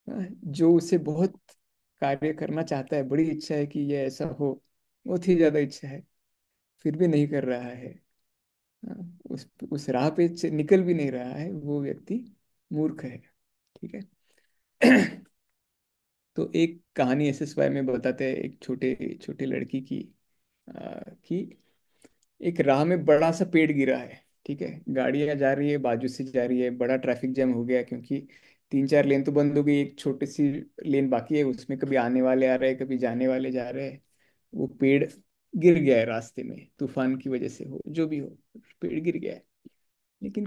जो उसे बहुत कार्य करना चाहता है, बड़ी इच्छा है कि ये ऐसा हो, बहुत ही ज्यादा इच्छा है, फिर भी नहीं कर रहा है, उस राह पे निकल भी नहीं रहा है, वो व्यक्ति मूर्ख है, ठीक है। तो एक कहानी एसएसवाई में बताते हैं एक छोटी लड़की की, कि एक राह में बड़ा सा पेड़ गिरा है, ठीक है, गाड़ियां जा रही है, बाजू से जा रही है, बड़ा ट्रैफिक जैम हो गया क्योंकि 3-4 लेन तो बंद हो गई, एक छोटी सी लेन बाकी है, उसमें कभी आने वाले आ रहे हैं, कभी जाने वाले जा रहे हैं। वो पेड़ गिर गया है रास्ते में, तूफान की वजह से हो, जो भी हो, पेड़ गिर गया है। लेकिन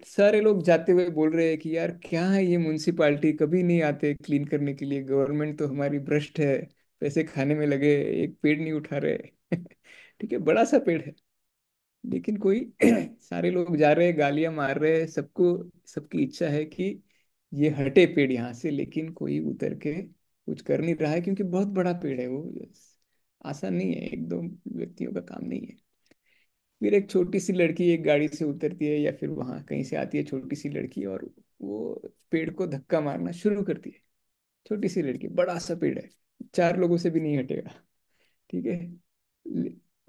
सारे लोग जाते हुए बोल रहे हैं कि यार क्या है ये, म्युनिसिपालिटी कभी नहीं आते क्लीन करने के लिए, गवर्नमेंट तो हमारी भ्रष्ट है, पैसे खाने में लगे, एक पेड़ नहीं उठा रहे। ठीक है, बड़ा सा पेड़ है, लेकिन कोई सारे लोग जा रहे हैं, गालियां मार रहे हैं, सबकी इच्छा है कि ये हटे पेड़ यहाँ से, लेकिन कोई उतर के कुछ कर नहीं रहा है क्योंकि बहुत बड़ा पेड़ है, वो आसान नहीं है, एक दो व्यक्तियों का काम नहीं है। फिर एक छोटी सी लड़की एक गाड़ी से उतरती है या फिर वहां कहीं से आती है छोटी सी लड़की, और वो पेड़ को धक्का मारना शुरू करती है। छोटी सी लड़की, बड़ा सा पेड़ है, 4 लोगों से भी नहीं हटेगा, ठीक है।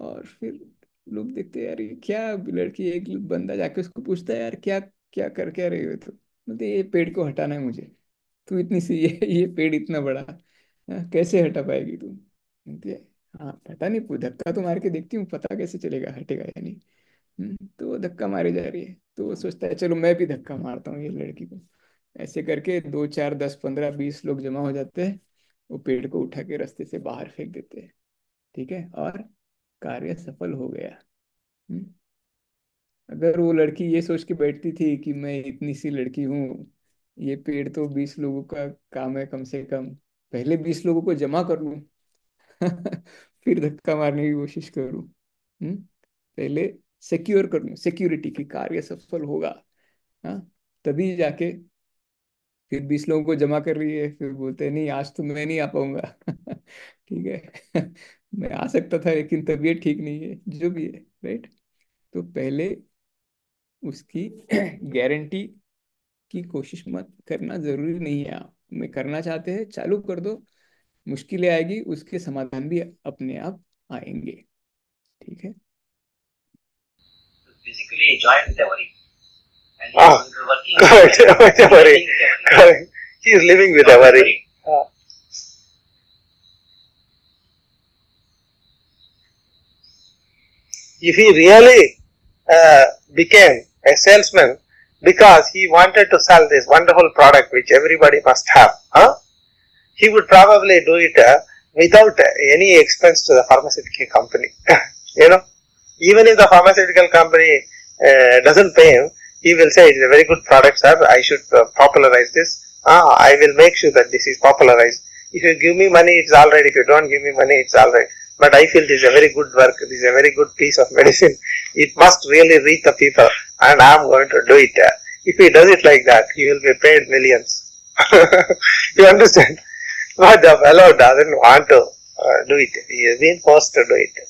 और फिर लोग देखते हैं यार ये क्या, लड़की, एक बंदा जाके उसको पूछता है यार क्या क्या कर क्या रही हो, तो बोलते ये पेड़ को हटाना है मुझे। तू इतनी सी ये पेड़ इतना बड़ा, कैसे हटा पाएगी तू? बोलती है हाँ पता नहीं, धक्का तो मार के देखती हूँ, पता कैसे चलेगा हटेगा या नहीं। तो वो धक्का मारे जा रही है, तो वो सोचता है चलो मैं भी धक्का मारता हूँ ये लड़की को। ऐसे करके 2 4 10 15 20 लोग जमा हो जाते हैं, वो पेड़ को उठा के रास्ते से बाहर फेंक देते हैं, ठीक है, और कार्य सफल हो गया। अगर वो लड़की ये सोच के बैठती थी कि मैं इतनी सी लड़की हूँ, ये पेड़ तो 20 लोगों का काम है, कम से कम पहले 20 लोगों को जमा कर लूं, फिर धक्का मारने की कोशिश करूं, पहले सिक्योर कर लूं, सिक्योरिटी की कार्य सफल होगा, हाँ, तभी जाके फिर 20 लोगों को जमा कर रही है, फिर बोलते हैं नहीं आज तो मैं नहीं आ पाऊंगा। ठीक है। मैं आ सकता था लेकिन तबीयत ठीक नहीं है, जो भी है, राइट। तो पहले उसकी गारंटी की कोशिश मत करना जरूरी नहीं है, आप में करना चाहते हैं चालू कर दो, मुश्किलें आएगी उसके समाधान भी अपने आप आएंगे, ठीक है। Basically, he joined with a worry. And he Ah, is working correct. With a worry. living with a worry. Correct. He is living with a worry. If he really became a salesman because he wanted to sell this wonderful product which everybody must have, he would probably do it without any expense to the pharmaceutical company. Even if the pharmaceutical company doesn't pay him, he will say, it's a very good product, sir, I should popularize this. I will make sure that this is popularized. If you give me money, it's alright. If you don't give me money, it's alright. But I feel this is a very good work. This is a very good piece of medicine. It must really reach the people, and I am going to do it. If he does it like that, he will be paid millions. You understand? But the fellow doesn't want to. do it. He has been forced to do it.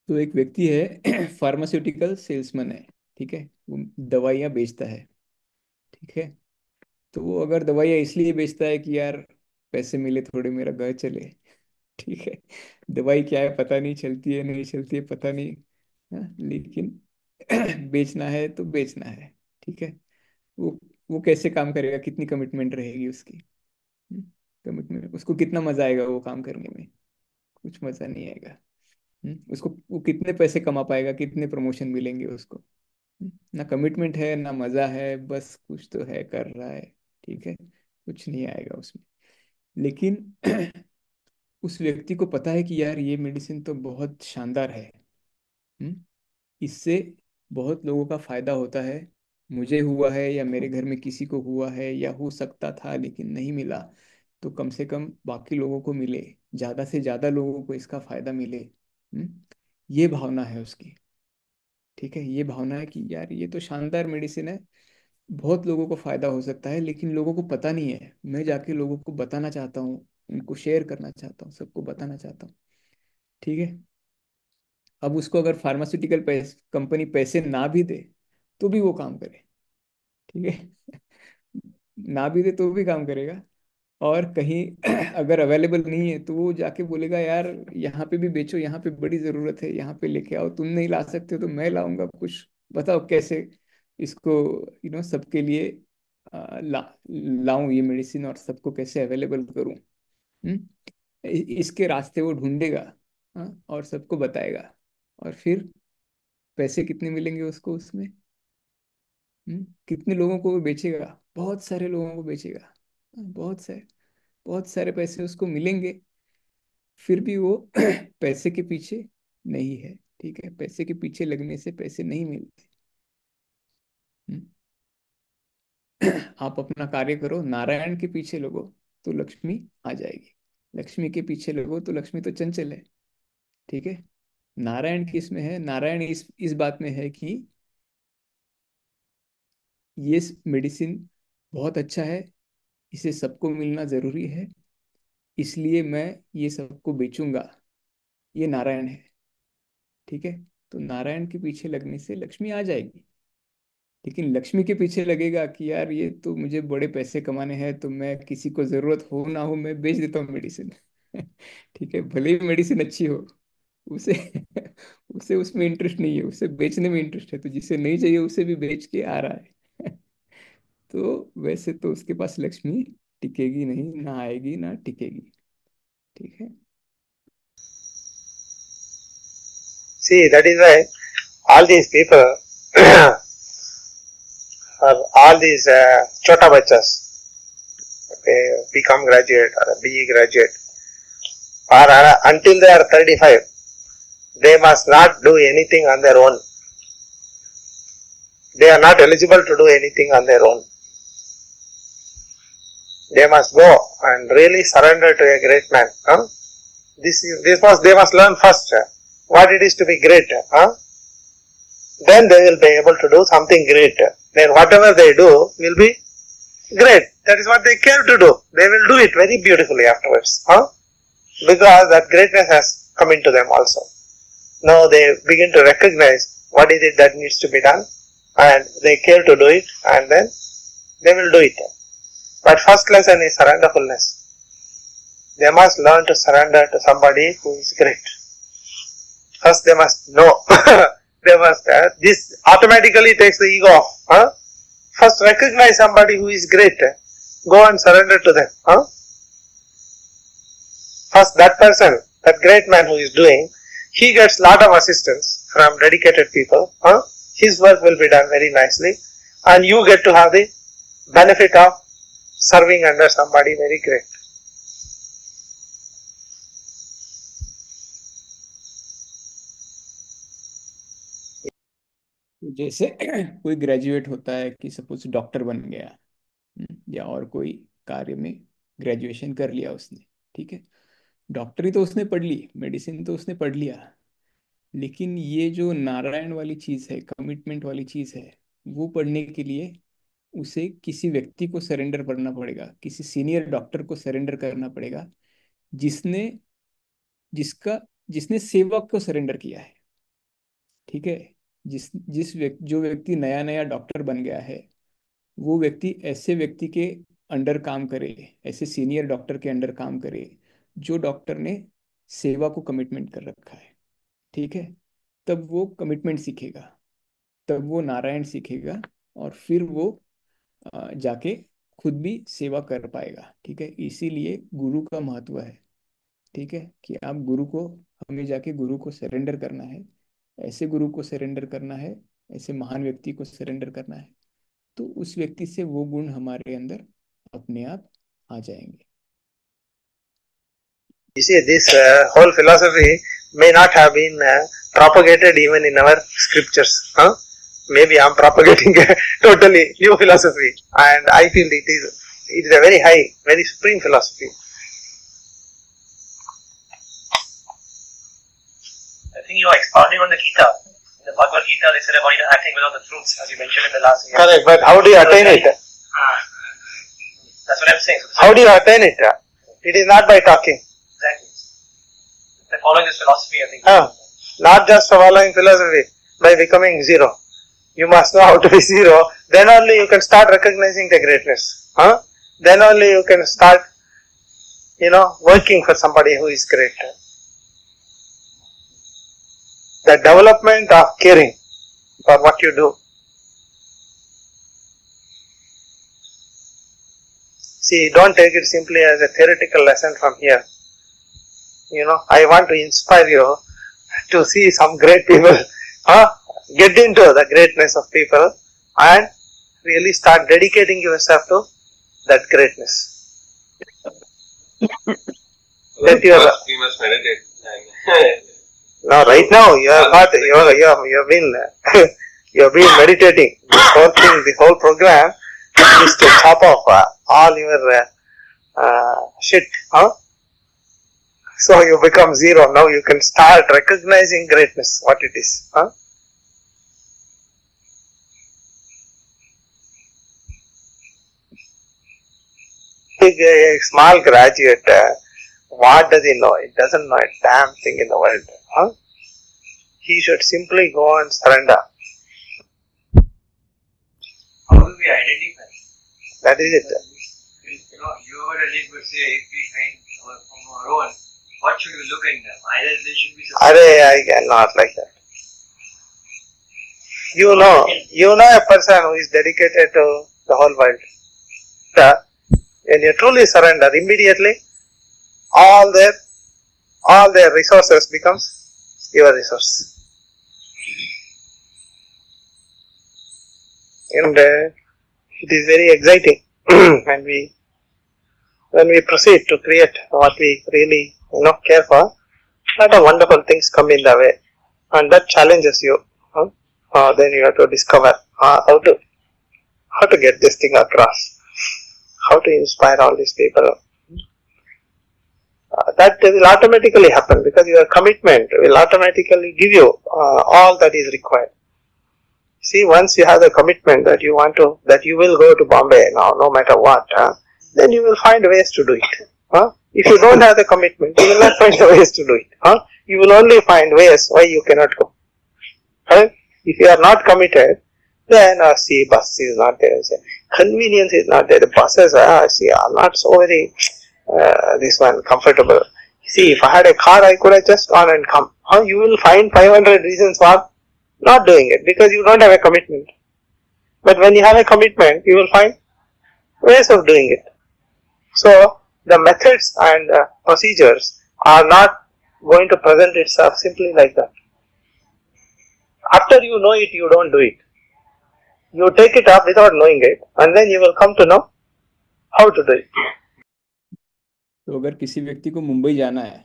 तो एक व्यक्ति है फार्मास्यूटिकल सेल्समैन है, ठीक है, वो दवाइयाँ बेचता है, ठीक है। तो वो अगर दवाइयाँ इसलिए बेचता है कि यार पैसे मिले थोड़े, मेरा घर चले, ठीक है। दवाई क्या है पता नहीं, चलती है नहीं चलती है पता नहीं, हाँ, लेकिन बेचना है तो बेचना है, ठीक है। वो वो कैसे काम करेगा, कितनी कमिटमेंट रहेगी उसकी, कमिटमेंट, उसको कितना मजा आएगा वो काम करने में, कुछ मजा नहीं आएगा। उसको वो कितने पैसे कमा पाएगा, कितने प्रमोशन मिलेंगे उसको, ना कमिटमेंट है ना मजा है, बस कुछ तो है कर रहा है, ठीक है, कुछ नहीं आएगा उसमें। लेकिन उस व्यक्ति को पता है कि यार ये मेडिसिन तो बहुत शानदार है, हम्म, इससे बहुत लोगों का फायदा होता है, मुझे हुआ है या मेरे घर में किसी को हुआ है या हो सकता था लेकिन नहीं मिला, तो कम से कम बाकी लोगों को मिले, ज्यादा से ज्यादा लोगों को इसका फायदा मिले, ये भावना है उसकी, ठीक है। ये भावना है कि यार ये तो शानदार मेडिसिन है, बहुत लोगों को फायदा हो सकता है, लेकिन लोगों को पता नहीं है, मैं जाके लोगों को बताना चाहता हूँ, उनको शेयर करना चाहता हूँ, सबको बताना चाहता हूँ, ठीक है। अब उसको अगर फार्मास्यूटिकल कंपनी पैसे ना भी दे तो भी वो काम करे, ठीक है। ना भी दे तो भी काम करेगा, और कहीं अगर अवेलेबल नहीं है तो वो जाके बोलेगा यार यहाँ पे भी बेचो, यहाँ पे बड़ी ज़रूरत है, यहाँ पे लेके आओ, तुम नहीं ला सकते हो तो मैं लाऊंगा, कुछ बताओ कैसे इसको सबके लिए लाऊं ये मेडिसिन और सबको कैसे अवेलेबल करूं, इसके रास्ते वो ढूंढेगा, और सबको बताएगा, और फिर पैसे कितने मिलेंगे उसको उसमें, कितने लोगों को वो बेचेगा, बहुत सारे लोगों को बेचेगा, बहुत सारे पैसे उसको मिलेंगे, फिर भी वो पैसे के पीछे नहीं है, ठीक है, पैसे के पीछे लगने से पैसे नहीं मिलते। हम्म, आप अपना कार्य करो, नारायण के पीछे लगो तो लक्ष्मी आ जाएगी, लक्ष्मी के पीछे लगो तो लक्ष्मी तो चंचल है, ठीक है। नारायण किस में है, नारायण इस बात में है कि ये मेडिसिन बहुत अच्छा है, इसे सबको मिलना जरूरी है, इसलिए मैं ये सबको बेचूंगा, ये नारायण है, ठीक है। तो नारायण के पीछे लगने से लक्ष्मी आ जाएगी, लेकिन लक्ष्मी के पीछे लगेगा कि यार ये तो मुझे बड़े पैसे कमाने हैं, तो मैं किसी को जरूरत हो ना हो मैं बेच देता हूँ मेडिसिन, ठीक है, भले ही मेडिसिन अच्छी हो, उसे उसे उसमें इंटरेस्ट नहीं है, उसे बेचने में इंटरेस्ट है, तो जिसे नहीं चाहिए उसे भी बेच के आ रहा है। तो वैसे तो उसके पास लक्ष्मी टिकेगी नहीं, ना आएगी ना टिकेगी, ठीक है। See, that is why all these people, or all these chota bachas, okay, become graduate or BE graduate, or until they are 35, they must not do anything on their own. They are not eligible to do anything on their own. They must go and really surrender to a great man. They must learn first what it is to be great. Then they will be able to do something great. Then whatever they do will be great. That is what they care to do. They will do it very beautifully afterwards. Because that greatness has come into them also. Now they begin to recognize what is it that needs to be done, and they care to do it, and then they will do it. But first lesson is surrenderfulness. They must learn to surrender to somebody who is great. First they must know. They must. This automatically takes the ego off. First recognize somebody who is great. Go and surrender to them. First that person, that great man who is doing, he gets lot of assistance from dedicated people. His work will be done very nicely, and you get to have the benefit of serving under somebody very great. जैसे कोई ग्रेजुएट होता है कि सपोज डॉक्टर बन गया, या और कोई कार्य में ग्रेजुएशन कर लिया उसने, ठीक है, डॉक्टरी तो उसने पढ़ ली, मेडिसिन तो उसने पढ़ लिया, लेकिन ये जो नारायण वाली चीज़ है, कमिटमेंट वाली चीज़ है, वो पढ़ने के लिए उसे किसी व्यक्ति को सरेंडर करना पड़ेगा, किसी सीनियर डॉक्टर को सरेंडर करना पड़ेगा, जिसने जिसका जिसने सेवक को सरेंडर किया है। ठीक है। जो व्यक्ति नया नया डॉक्टर बन गया है, वो व्यक्ति ऐसे व्यक्ति के अंडर काम करे, ऐसे सीनियर डॉक्टर के अंडर काम करे जो डॉक्टर ने सेवा को कमिटमेंट कर रखा है। ठीक है। तब वो कमिटमेंट सीखेगा, तब वो नारायण सीखेगा, और फिर वो जाके खुद भी सेवा कर पाएगा। ठीक है। इसीलिए गुरु का महत्व है। ठीक है, कि आप गुरु को, हमें जाके गुरु को सरेंडर करना है, ऐसे गुरु को सरेंडर करना है, ऐसे महान व्यक्ति को सरेंडर करना है, तो उस व्यक्ति से वो गुण हमारे अंदर अपने आप आ जाएंगे। You see, this whole philosophy may not have been propagated even in our scriptures. Huh? Maybe I am propagating a totally new philosophy, and I feel it is a very high, very supreme philosophy. I think you are expounding on the Gita. In the Bhagavad Gita, they said about acting without the fruits, as you mentioned in the last year. Correct, but how do you attain it? That's what I'm saying. So How do you attain it? It is not by talking. exactly. By following this philosophy, I think. Not just following philosophy, by becoming zero. You must know how to be zero. Then only you can start recognizing the greatness. Then only you can start, working for somebody who is great. The development of caring for what you do. See, don't take it simply as a theoretical lesson from here. I want to inspire you to see some great people, get into the greatness of people and really start dedicating yourself to that greatness. Well, first we must meditate. Now, right now, you have been meditating. This whole thing, the whole program is to chop off all your shit. So you become zero. Now you can start recognizing greatness, what it is. A small graduate, what does he know? He doesn't know a damn thing in the world. He should simply go and surrender. How do we identify? That is it. You were a lead would say, if we find from our own, what should we look in them? Either they should be I cannot like that. You know a person who is dedicated to the whole world. When you truly surrender, immediately all their resources becomes your resource. And it is very exciting when we proceed to create what we really care for. A lot of wonderful things come in the way, and that challenges you. Then you have to discover how to get this thing across, how to inspire all these people. That will automatically happen because your commitment will automatically give you all that is required. See, once you have the commitment that you will go to Bombay now, no matter what, then you will find ways to do it. If you don't have the commitment, you will not find the ways to do it. You will only find ways why you cannot go. If you are not committed, then bus is not there. Convenience is not there. The buses are not so very comfortable. See, if I had a car, I could have just gone and come. You will find 500 reasons for not doing it because you don't have a commitment. But when you have a commitment, you will find ways of doing it. So, the methods and procedures are not going to present itself simply like that. After you know it, you don't do it. You take it up without knowing it, and then you will come to know how to do it. तो अगर किसी व्यक्ति को मुंबई जाना है,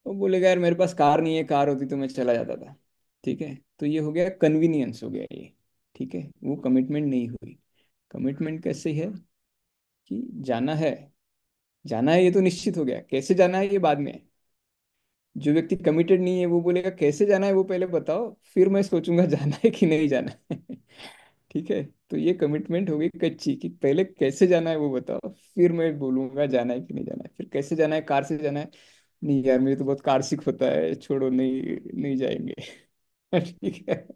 वो बोलेगा यार मेरे पास कार नहीं है, कार होती तो मैं चला जाता था। ठीक है, तो ये हो गया कन्वीनियंस हो गया ये। ठीक है, वो कमिटमेंट नहीं हुई। कमिटमेंट कैसे है कि जाना है ये तो निश्चित हो गया, कैसे जाना है ये बाद में। जो व्यक्ति कमिटेड नहीं है वो बोलेगा कैसे जाना है वो पहले बताओ, फिर मैं सोचूंगा जाना है कि नहीं जाना है। ठीक है, तो ये कमिटमेंट हो गई कच्ची कि पहले कैसे जाना है वो बताओ, फिर मैं बोलूंगा जाना है कि नहीं जाना है। फिर कैसे जाना है, कार से जाना है, नहीं यार मुझे तो बहुत कार सिक होता है, छोड़ो, नहीं नहीं जाएंगे। ठीक है,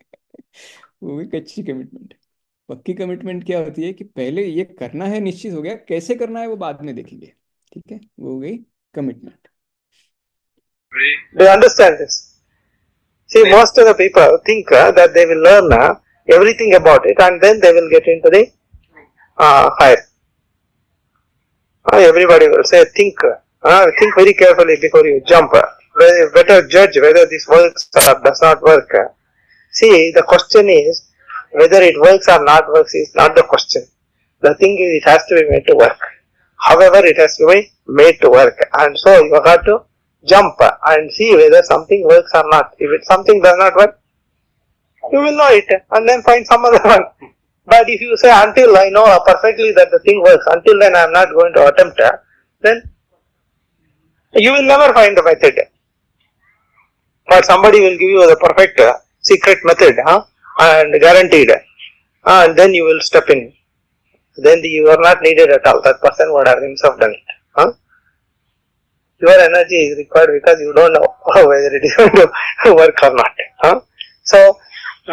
वो भी कच्ची कमिटमेंट। पक्की कमिटमेंट क्या होती है कि पहले ये करना है, निश्चित हो गया, कैसे करना है वो बाद में देखेंगे। ठीक है, वो हो गई commitment. Do you understand this? See, most of the people think that they will learn everything about it and then they will get into the higher. Everybody will say, think very carefully before you jump. Better judge whether this works or does not work. See, the question is whether it works or not works is not the question. The thing is, it has to be made to work. However, it has to be made to work, and so you have to jump and see whether something works or not. If something does not work, you will know it and then find some other one. But if you say until I know perfectly that the thing works, until then I am not going to attempt, then you will never find the method. But somebody will give you the perfect secret method and guaranteed, and then you will step in. Then you are not needed at all. That person would have himself done it. Your energy is required because you don't know whether it is going to work or not. So,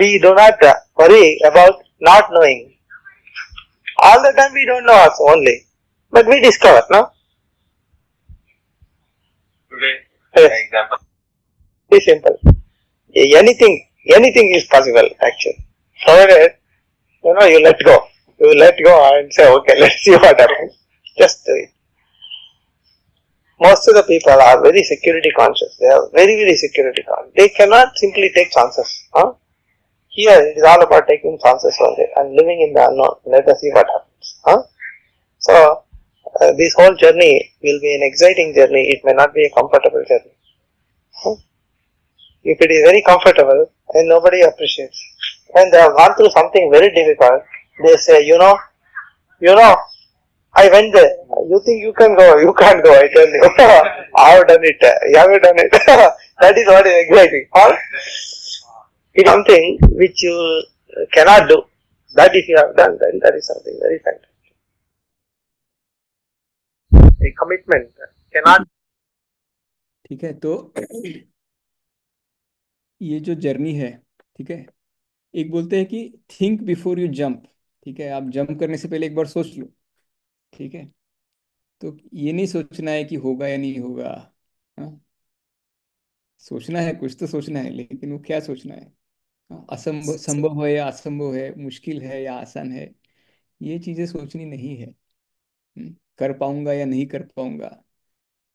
we do not worry about not knowing. All the time we don't know us only. But we discover, no? Today, Yes. example. Very simple. Anything is possible actually. Provided, you let go. You let go and say, okay, let's see what happens. Just do it. Most of the people are very security conscious. They are very, very security conscious. They cannot simply take chances. Here it is all about taking chances only and living in the unknown. Let us see what happens. So, this whole journey will be an exciting journey. It may not be a comfortable journey. If it is very comfortable, then nobody appreciates. When they have gone through something very difficult, they say, I went there. You think you can go? You can't go. I tell you. I have done it. You have done it. That is what is exciting. It is something which you cannot do. That if you have done, then that is something very fantastic. A commitment cannot. ठीक है, तो ये जो जर्नी है, ठीक है, एक बोलते हैं कि थिंक बिफोर यू जंप। ठीक है, आप जंप करने से पहले एक बार सोच लो। ठीक है, तो ये नहीं सोचना है कि होगा या नहीं होगा। हाँ, सोचना है, कुछ तो सोचना है, लेकिन वो क्या सोचना है। हाँ, असंभव संभव है या असंभव है, मुश्किल है या आसान है, ये चीजें सोचनी नहीं है। कर पाऊंगा या नहीं कर पाऊंगा,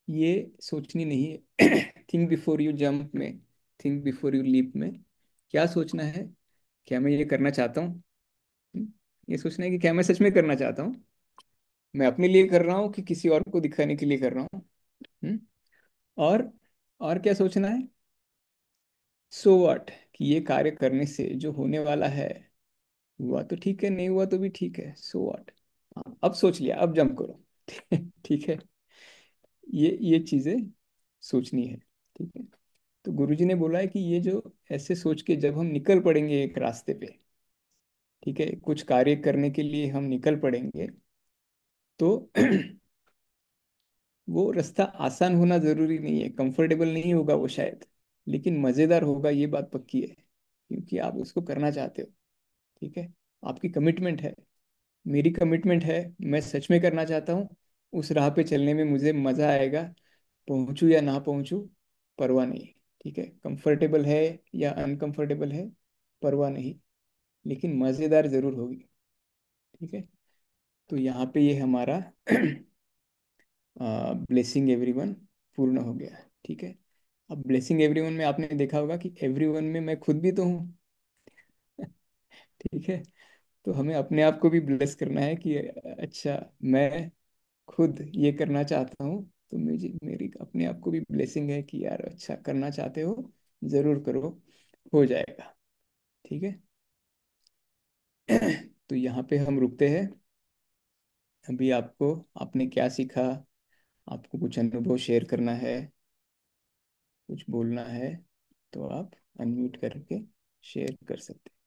ये सोचनी नहीं है। थिंक बिफोर यू जंप में, थिंक बिफोर यू लीप में क्या सोचना है, क्या मैं ये करना चाहता हूँ। ये सोचना है कि क्या मैं सच में करना चाहता हूँ, मैं अपने लिए कर रहा हूँ कि किसी और को दिखाने के लिए कर रहा हूँ। हम्म, और और क्या सोचना है, सो व्हाट, कि ये कार्य करने से जो होने वाला है, हुआ तो ठीक है, नहीं हुआ तो भी ठीक है, सो व्हाट। अब सोच लिया, अब जंप करो। ठीक है, ये चीजें सोचनी है। ठीक है, तो गुरुजी ने बोला है कि ये जो ऐसे सोच के जब हम निकल पड़ेंगे एक रास्ते पे, ठीक है, कुछ कार्य करने के लिए हम निकल पड़ेंगे, तो वो रास्ता आसान होना जरूरी नहीं है, कंफर्टेबल नहीं होगा वो शायद, लेकिन मजेदार होगा, ये बात पक्की है, क्योंकि आप उसको करना चाहते हो। ठीक है, आपकी कमिटमेंट है, मेरी कमिटमेंट है, मैं सच में करना चाहता हूँ। उस राह पे चलने में मुझे मजा आएगा, पहुंचू या ना पहुंचू परवाह नहीं। ठीक है, कंफर्टेबल है या अनकंफर्टेबल है परवाह नहीं, लेकिन मजेदार जरूर होगी। ठीक है, तो यहाँ पे ये हमारा ब्लेसिंग एवरीवन पूर्ण हो गया। ठीक है, अब ब्लेसिंग एवरीवन में आपने देखा होगा कि एवरीवन में मैं खुद भी तो हूँ। ठीक है, तो हमें अपने आप को भी ब्लेस करना है कि अच्छा, मैं खुद ये करना चाहता हूँ, तो मुझे मेरी अपने आप को भी ब्लेसिंग है कि यार अच्छा करना चाहते हो, जरूर करो, हो जाएगा। ठीक है। तो यहाँ पे हम रुकते हैं। अभी आपको, आपने क्या सीखा, आपको कुछ अनुभव शेयर करना है, कुछ बोलना है, तो आप अनम्यूट करके शेयर कर सकते हैं।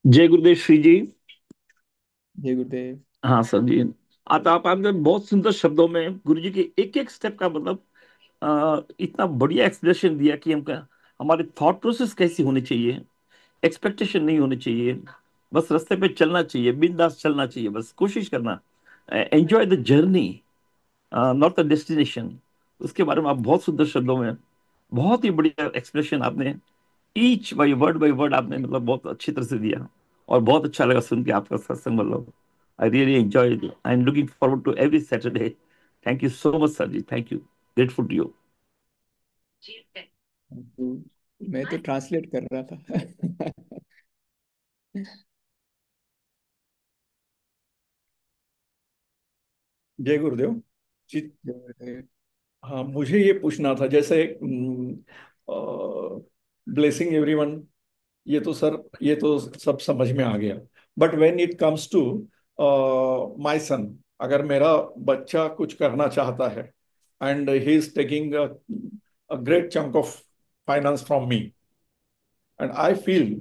जय गुरुदेव श्री जी। जय गुरुदेव। हाँ सर जी। आज आपने बहुत सुंदर शब्दों में गुरु जी के एक एक स्टेप का मतलब इतना बढ़िया एक्सप्लेनेशन दिया कि हमारे थॉट प्रोसेस कैसी होनी चाहिए। एक्सपेक्टेशन नहीं होनी चाहिए, बस रास्ते पे चलना चाहिए, बिंदास चलना चाहिए, बस कोशिश करना, enjoy the journey, not the destination. उसके बारे में आप बहुत सुंदर शब्दों में बहुत ही बढ़िया एक्सप्लेनेशन आपने ईच बाई वर्ड आपने मतलब बहुत अच्छी तरह से दिया, और बहुत अच्छा लगा सुन के आपका सत्संग। मतलब I really enjoy, I am looking forward to every Saturday. Thank you so much sir ji, thank you, grateful to you. तो मैं तो ट्रांसलेट कर रहा था। जय गुरुदेव जी। जय गुरुदेव। हाँ, मुझे ये पूछना था, जैसे ब्लेसिंग एवरीवन, ये तो सर, ये तो सब समझ में आ गया। But when it comes to my son, अगर मेरा बच्चा कुछ करना चाहता है and he is taking a great chunk of finance from me, and I feel,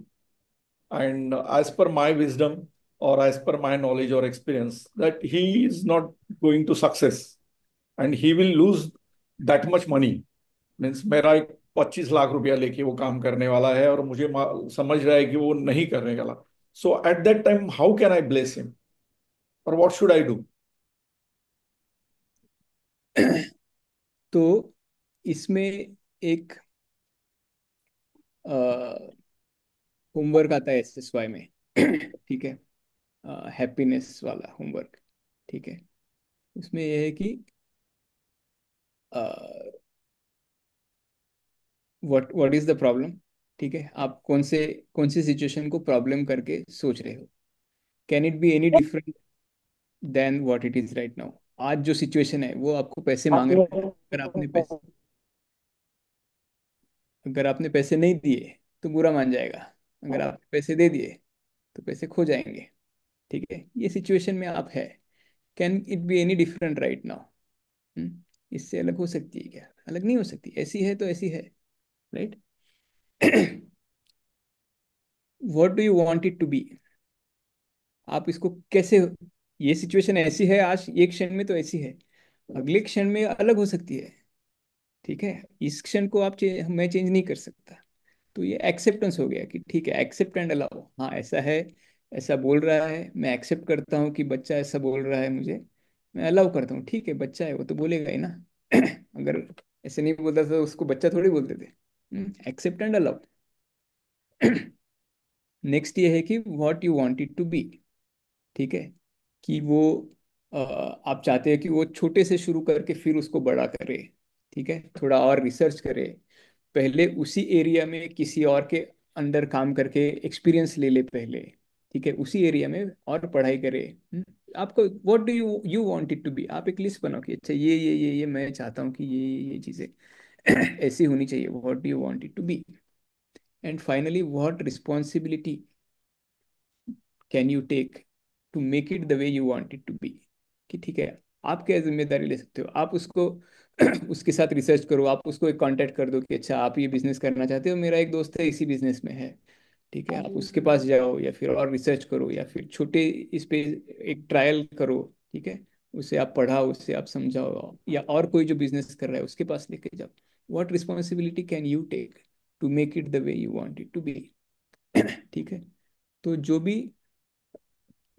and as per my wisdom or as per my knowledge or experience, that he is not going to success and he will lose that much money, means मेरा एक 25 लाख रुपया लेके वो काम करने वाला है और मुझे समझ रहा है कि वो नहीं करने वाला। So at that time how can I bless him, और व्हाट शुड आई डू? तो इसमें एक होमवर्क आता है SSY में। ठीक है, हैप्पीनेस वाला होमवर्क। ठीक है, उसमें यह है कि व्हाट इज द प्रॉब्लम। ठीक है, आप कौन से सिचुएशन को प्रॉब्लम करके सोच रहे हो। Can it be any different than what it is right now. आज जो सिचुएशन है वो आपको पैसे मांग रहा है। अगर आपने पैसे नहीं दिए तो बुरा मान जाएगा। अगर आपने पैसे दे दिए तो पैसे खो जाएंगे। ठीक है, ये सिचुएशन में आप है। Can it be any different right now. इससे अलग हो सकती है क्या? अलग नहीं हो सकती, ऐसी है तो ऐसी है। Right. What do you want it to be. आप इसको कैसे, ये सिचुएशन ऐसी है आज एक क्षण में तो ऐसी है, अगले क्षण में अलग हो सकती है। ठीक है, इस क्षण को मैं चेंज नहीं कर सकता। तो ये एक्सेप्टेंस हो गया कि ठीक है, एक्सेप्ट एंड अलाउ। हाँ ऐसा है, ऐसा बोल रहा है, मैं एक्सेप्ट करता हूँ कि बच्चा ऐसा बोल रहा है मुझे, मैं अलाउ करता हूँ। ठीक है, बच्चा है वो तो बोलेगा ही ना। अगर ऐसे नहीं बोलता तो उसको बच्चा थोड़ी बोलते थे। Accept and allow. नेक्स्ट ये है कि what you want it to be. ठीक है, कि वो आप चाहते हैं कि वो छोटे से शुरू करके फिर उसको बड़ा करे। ठीक है, थोड़ा और रिसर्च करे, पहले उसी एरिया में किसी और के अंडर काम करके एक्सपीरियंस ले ले पहले। ठीक है, उसी एरिया में और पढ़ाई करे। आपको what do you you want it to be, आप एक लिस्ट बनाओ कि अच्छा ये मैं चाहता हूँ कि ये चीज़ें ऐसी होनी चाहिए। What do you want it to be. And finally what responsibility can you take to make it the way you want it to be. कि ठीक है, आप क्या जिम्मेदारी ले सकते हो। आप उसको उसके साथ रिसर्च करो, आप उसको एक कांटेक्ट कर दो कि अच्छा आप ये बिजनेस करना चाहते हो, मेरा एक दोस्त है इसी बिजनेस में है। ठीक है, आप उसके पास जाओ या फिर और रिसर्च करो या फिर छोटे इस पे एक ट्रायल करो। ठीक है, उसे आप पढ़ाओ, उसे आप समझाओ, या और कोई जो बिजनेस कर रहा है उसके पास लेके जाओ। What responsibility can you take to make it the way you want it to be. ठीक है, तो जो भी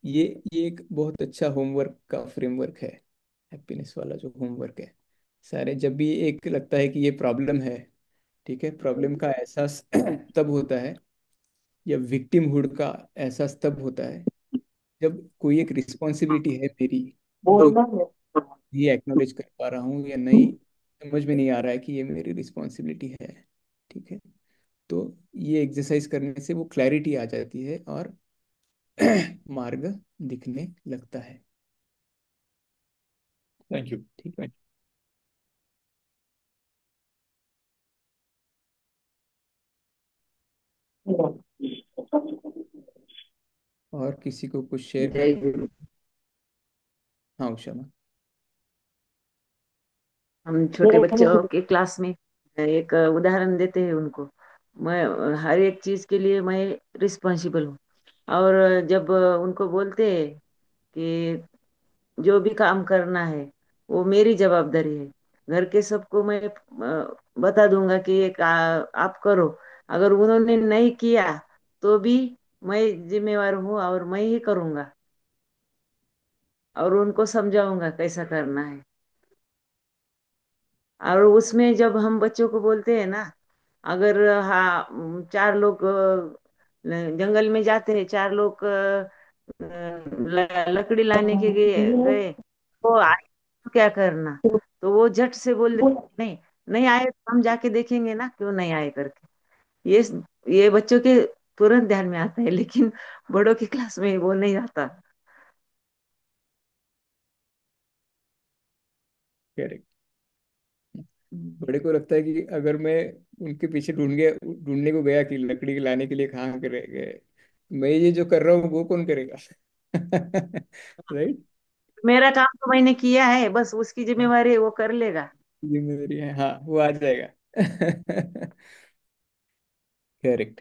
ये एक बहुत अच्छा होमवर्क का फ्रेमवर्क है, हैप्पीनेस वाला जो होमवर्क है। सारे जब भी एक लगता है कि ये प्रॉब्लम है, ठीक है, प्रॉब्लम का एहसास तब होता है, या विक्टिमहुड का एहसास तब होता है जब कोई एक रिस्पॉन्सिबिलिटी है मेरी, तो ये एक्नॉलेज कर पा रहा हूँ या नहीं, समझ में नहीं आ रहा है कि ये मेरी रिस्पॉन्सिबिलिटी है। ठीक है, तो ये एक्सरसाइज करने से वो क्लैरिटी आ जाती है और मार्ग दिखने लगता है। Thank you. ठीक है, और किसी को कुछ शेयर जय करना। गुरु। हाँ उषा मैम। हम छोटे बच्चों के क्लास में एक उदाहरण देते हैं उनको। मैं हर एक चीज के लिए मैं रिस्पॉन्सिबल हूँ। और जब उनको बोलते कि जो भी काम करना है वो मेरी जवाबदारी है, घर के सबको मैं बता दूंगा कि ये आप करो, अगर उन्होंने नहीं किया तो भी मैं जिम्मेवार हूँ और मैं ही करूंगा, और उनको समझाऊंगा कैसा करना है। और उसमें जब हम बच्चों को बोलते हैं ना, अगर हाँ चार लोग जंगल में जाते हैं, चार लोग लकड़ी लाने के गए गए, तो आए तो क्या करना, तो वो झट से बोल देते नहीं, नहीं आए तो हम जाके देखेंगे ना क्यों नहीं आए करके। ये ये बच्चों के तुरंत ध्यान में आता है, लेकिन बड़ों की क्लास में वो नहीं आता। करेक्ट। बड़े को लगता है कि अगर मैं उनके पीछे ढूंढने को गया कि लकड़ी लाने के लिए कहाँ करे गए, मैं ये जो कर रहा हूँ वो कौन करेगा? राइट। मेरा काम तो मैंने किया है, बस उसकी जिम्मेवारी है, वो कर लेगा। जिम्मेदारी है, हाँ वो आ जाएगा। करेक्ट।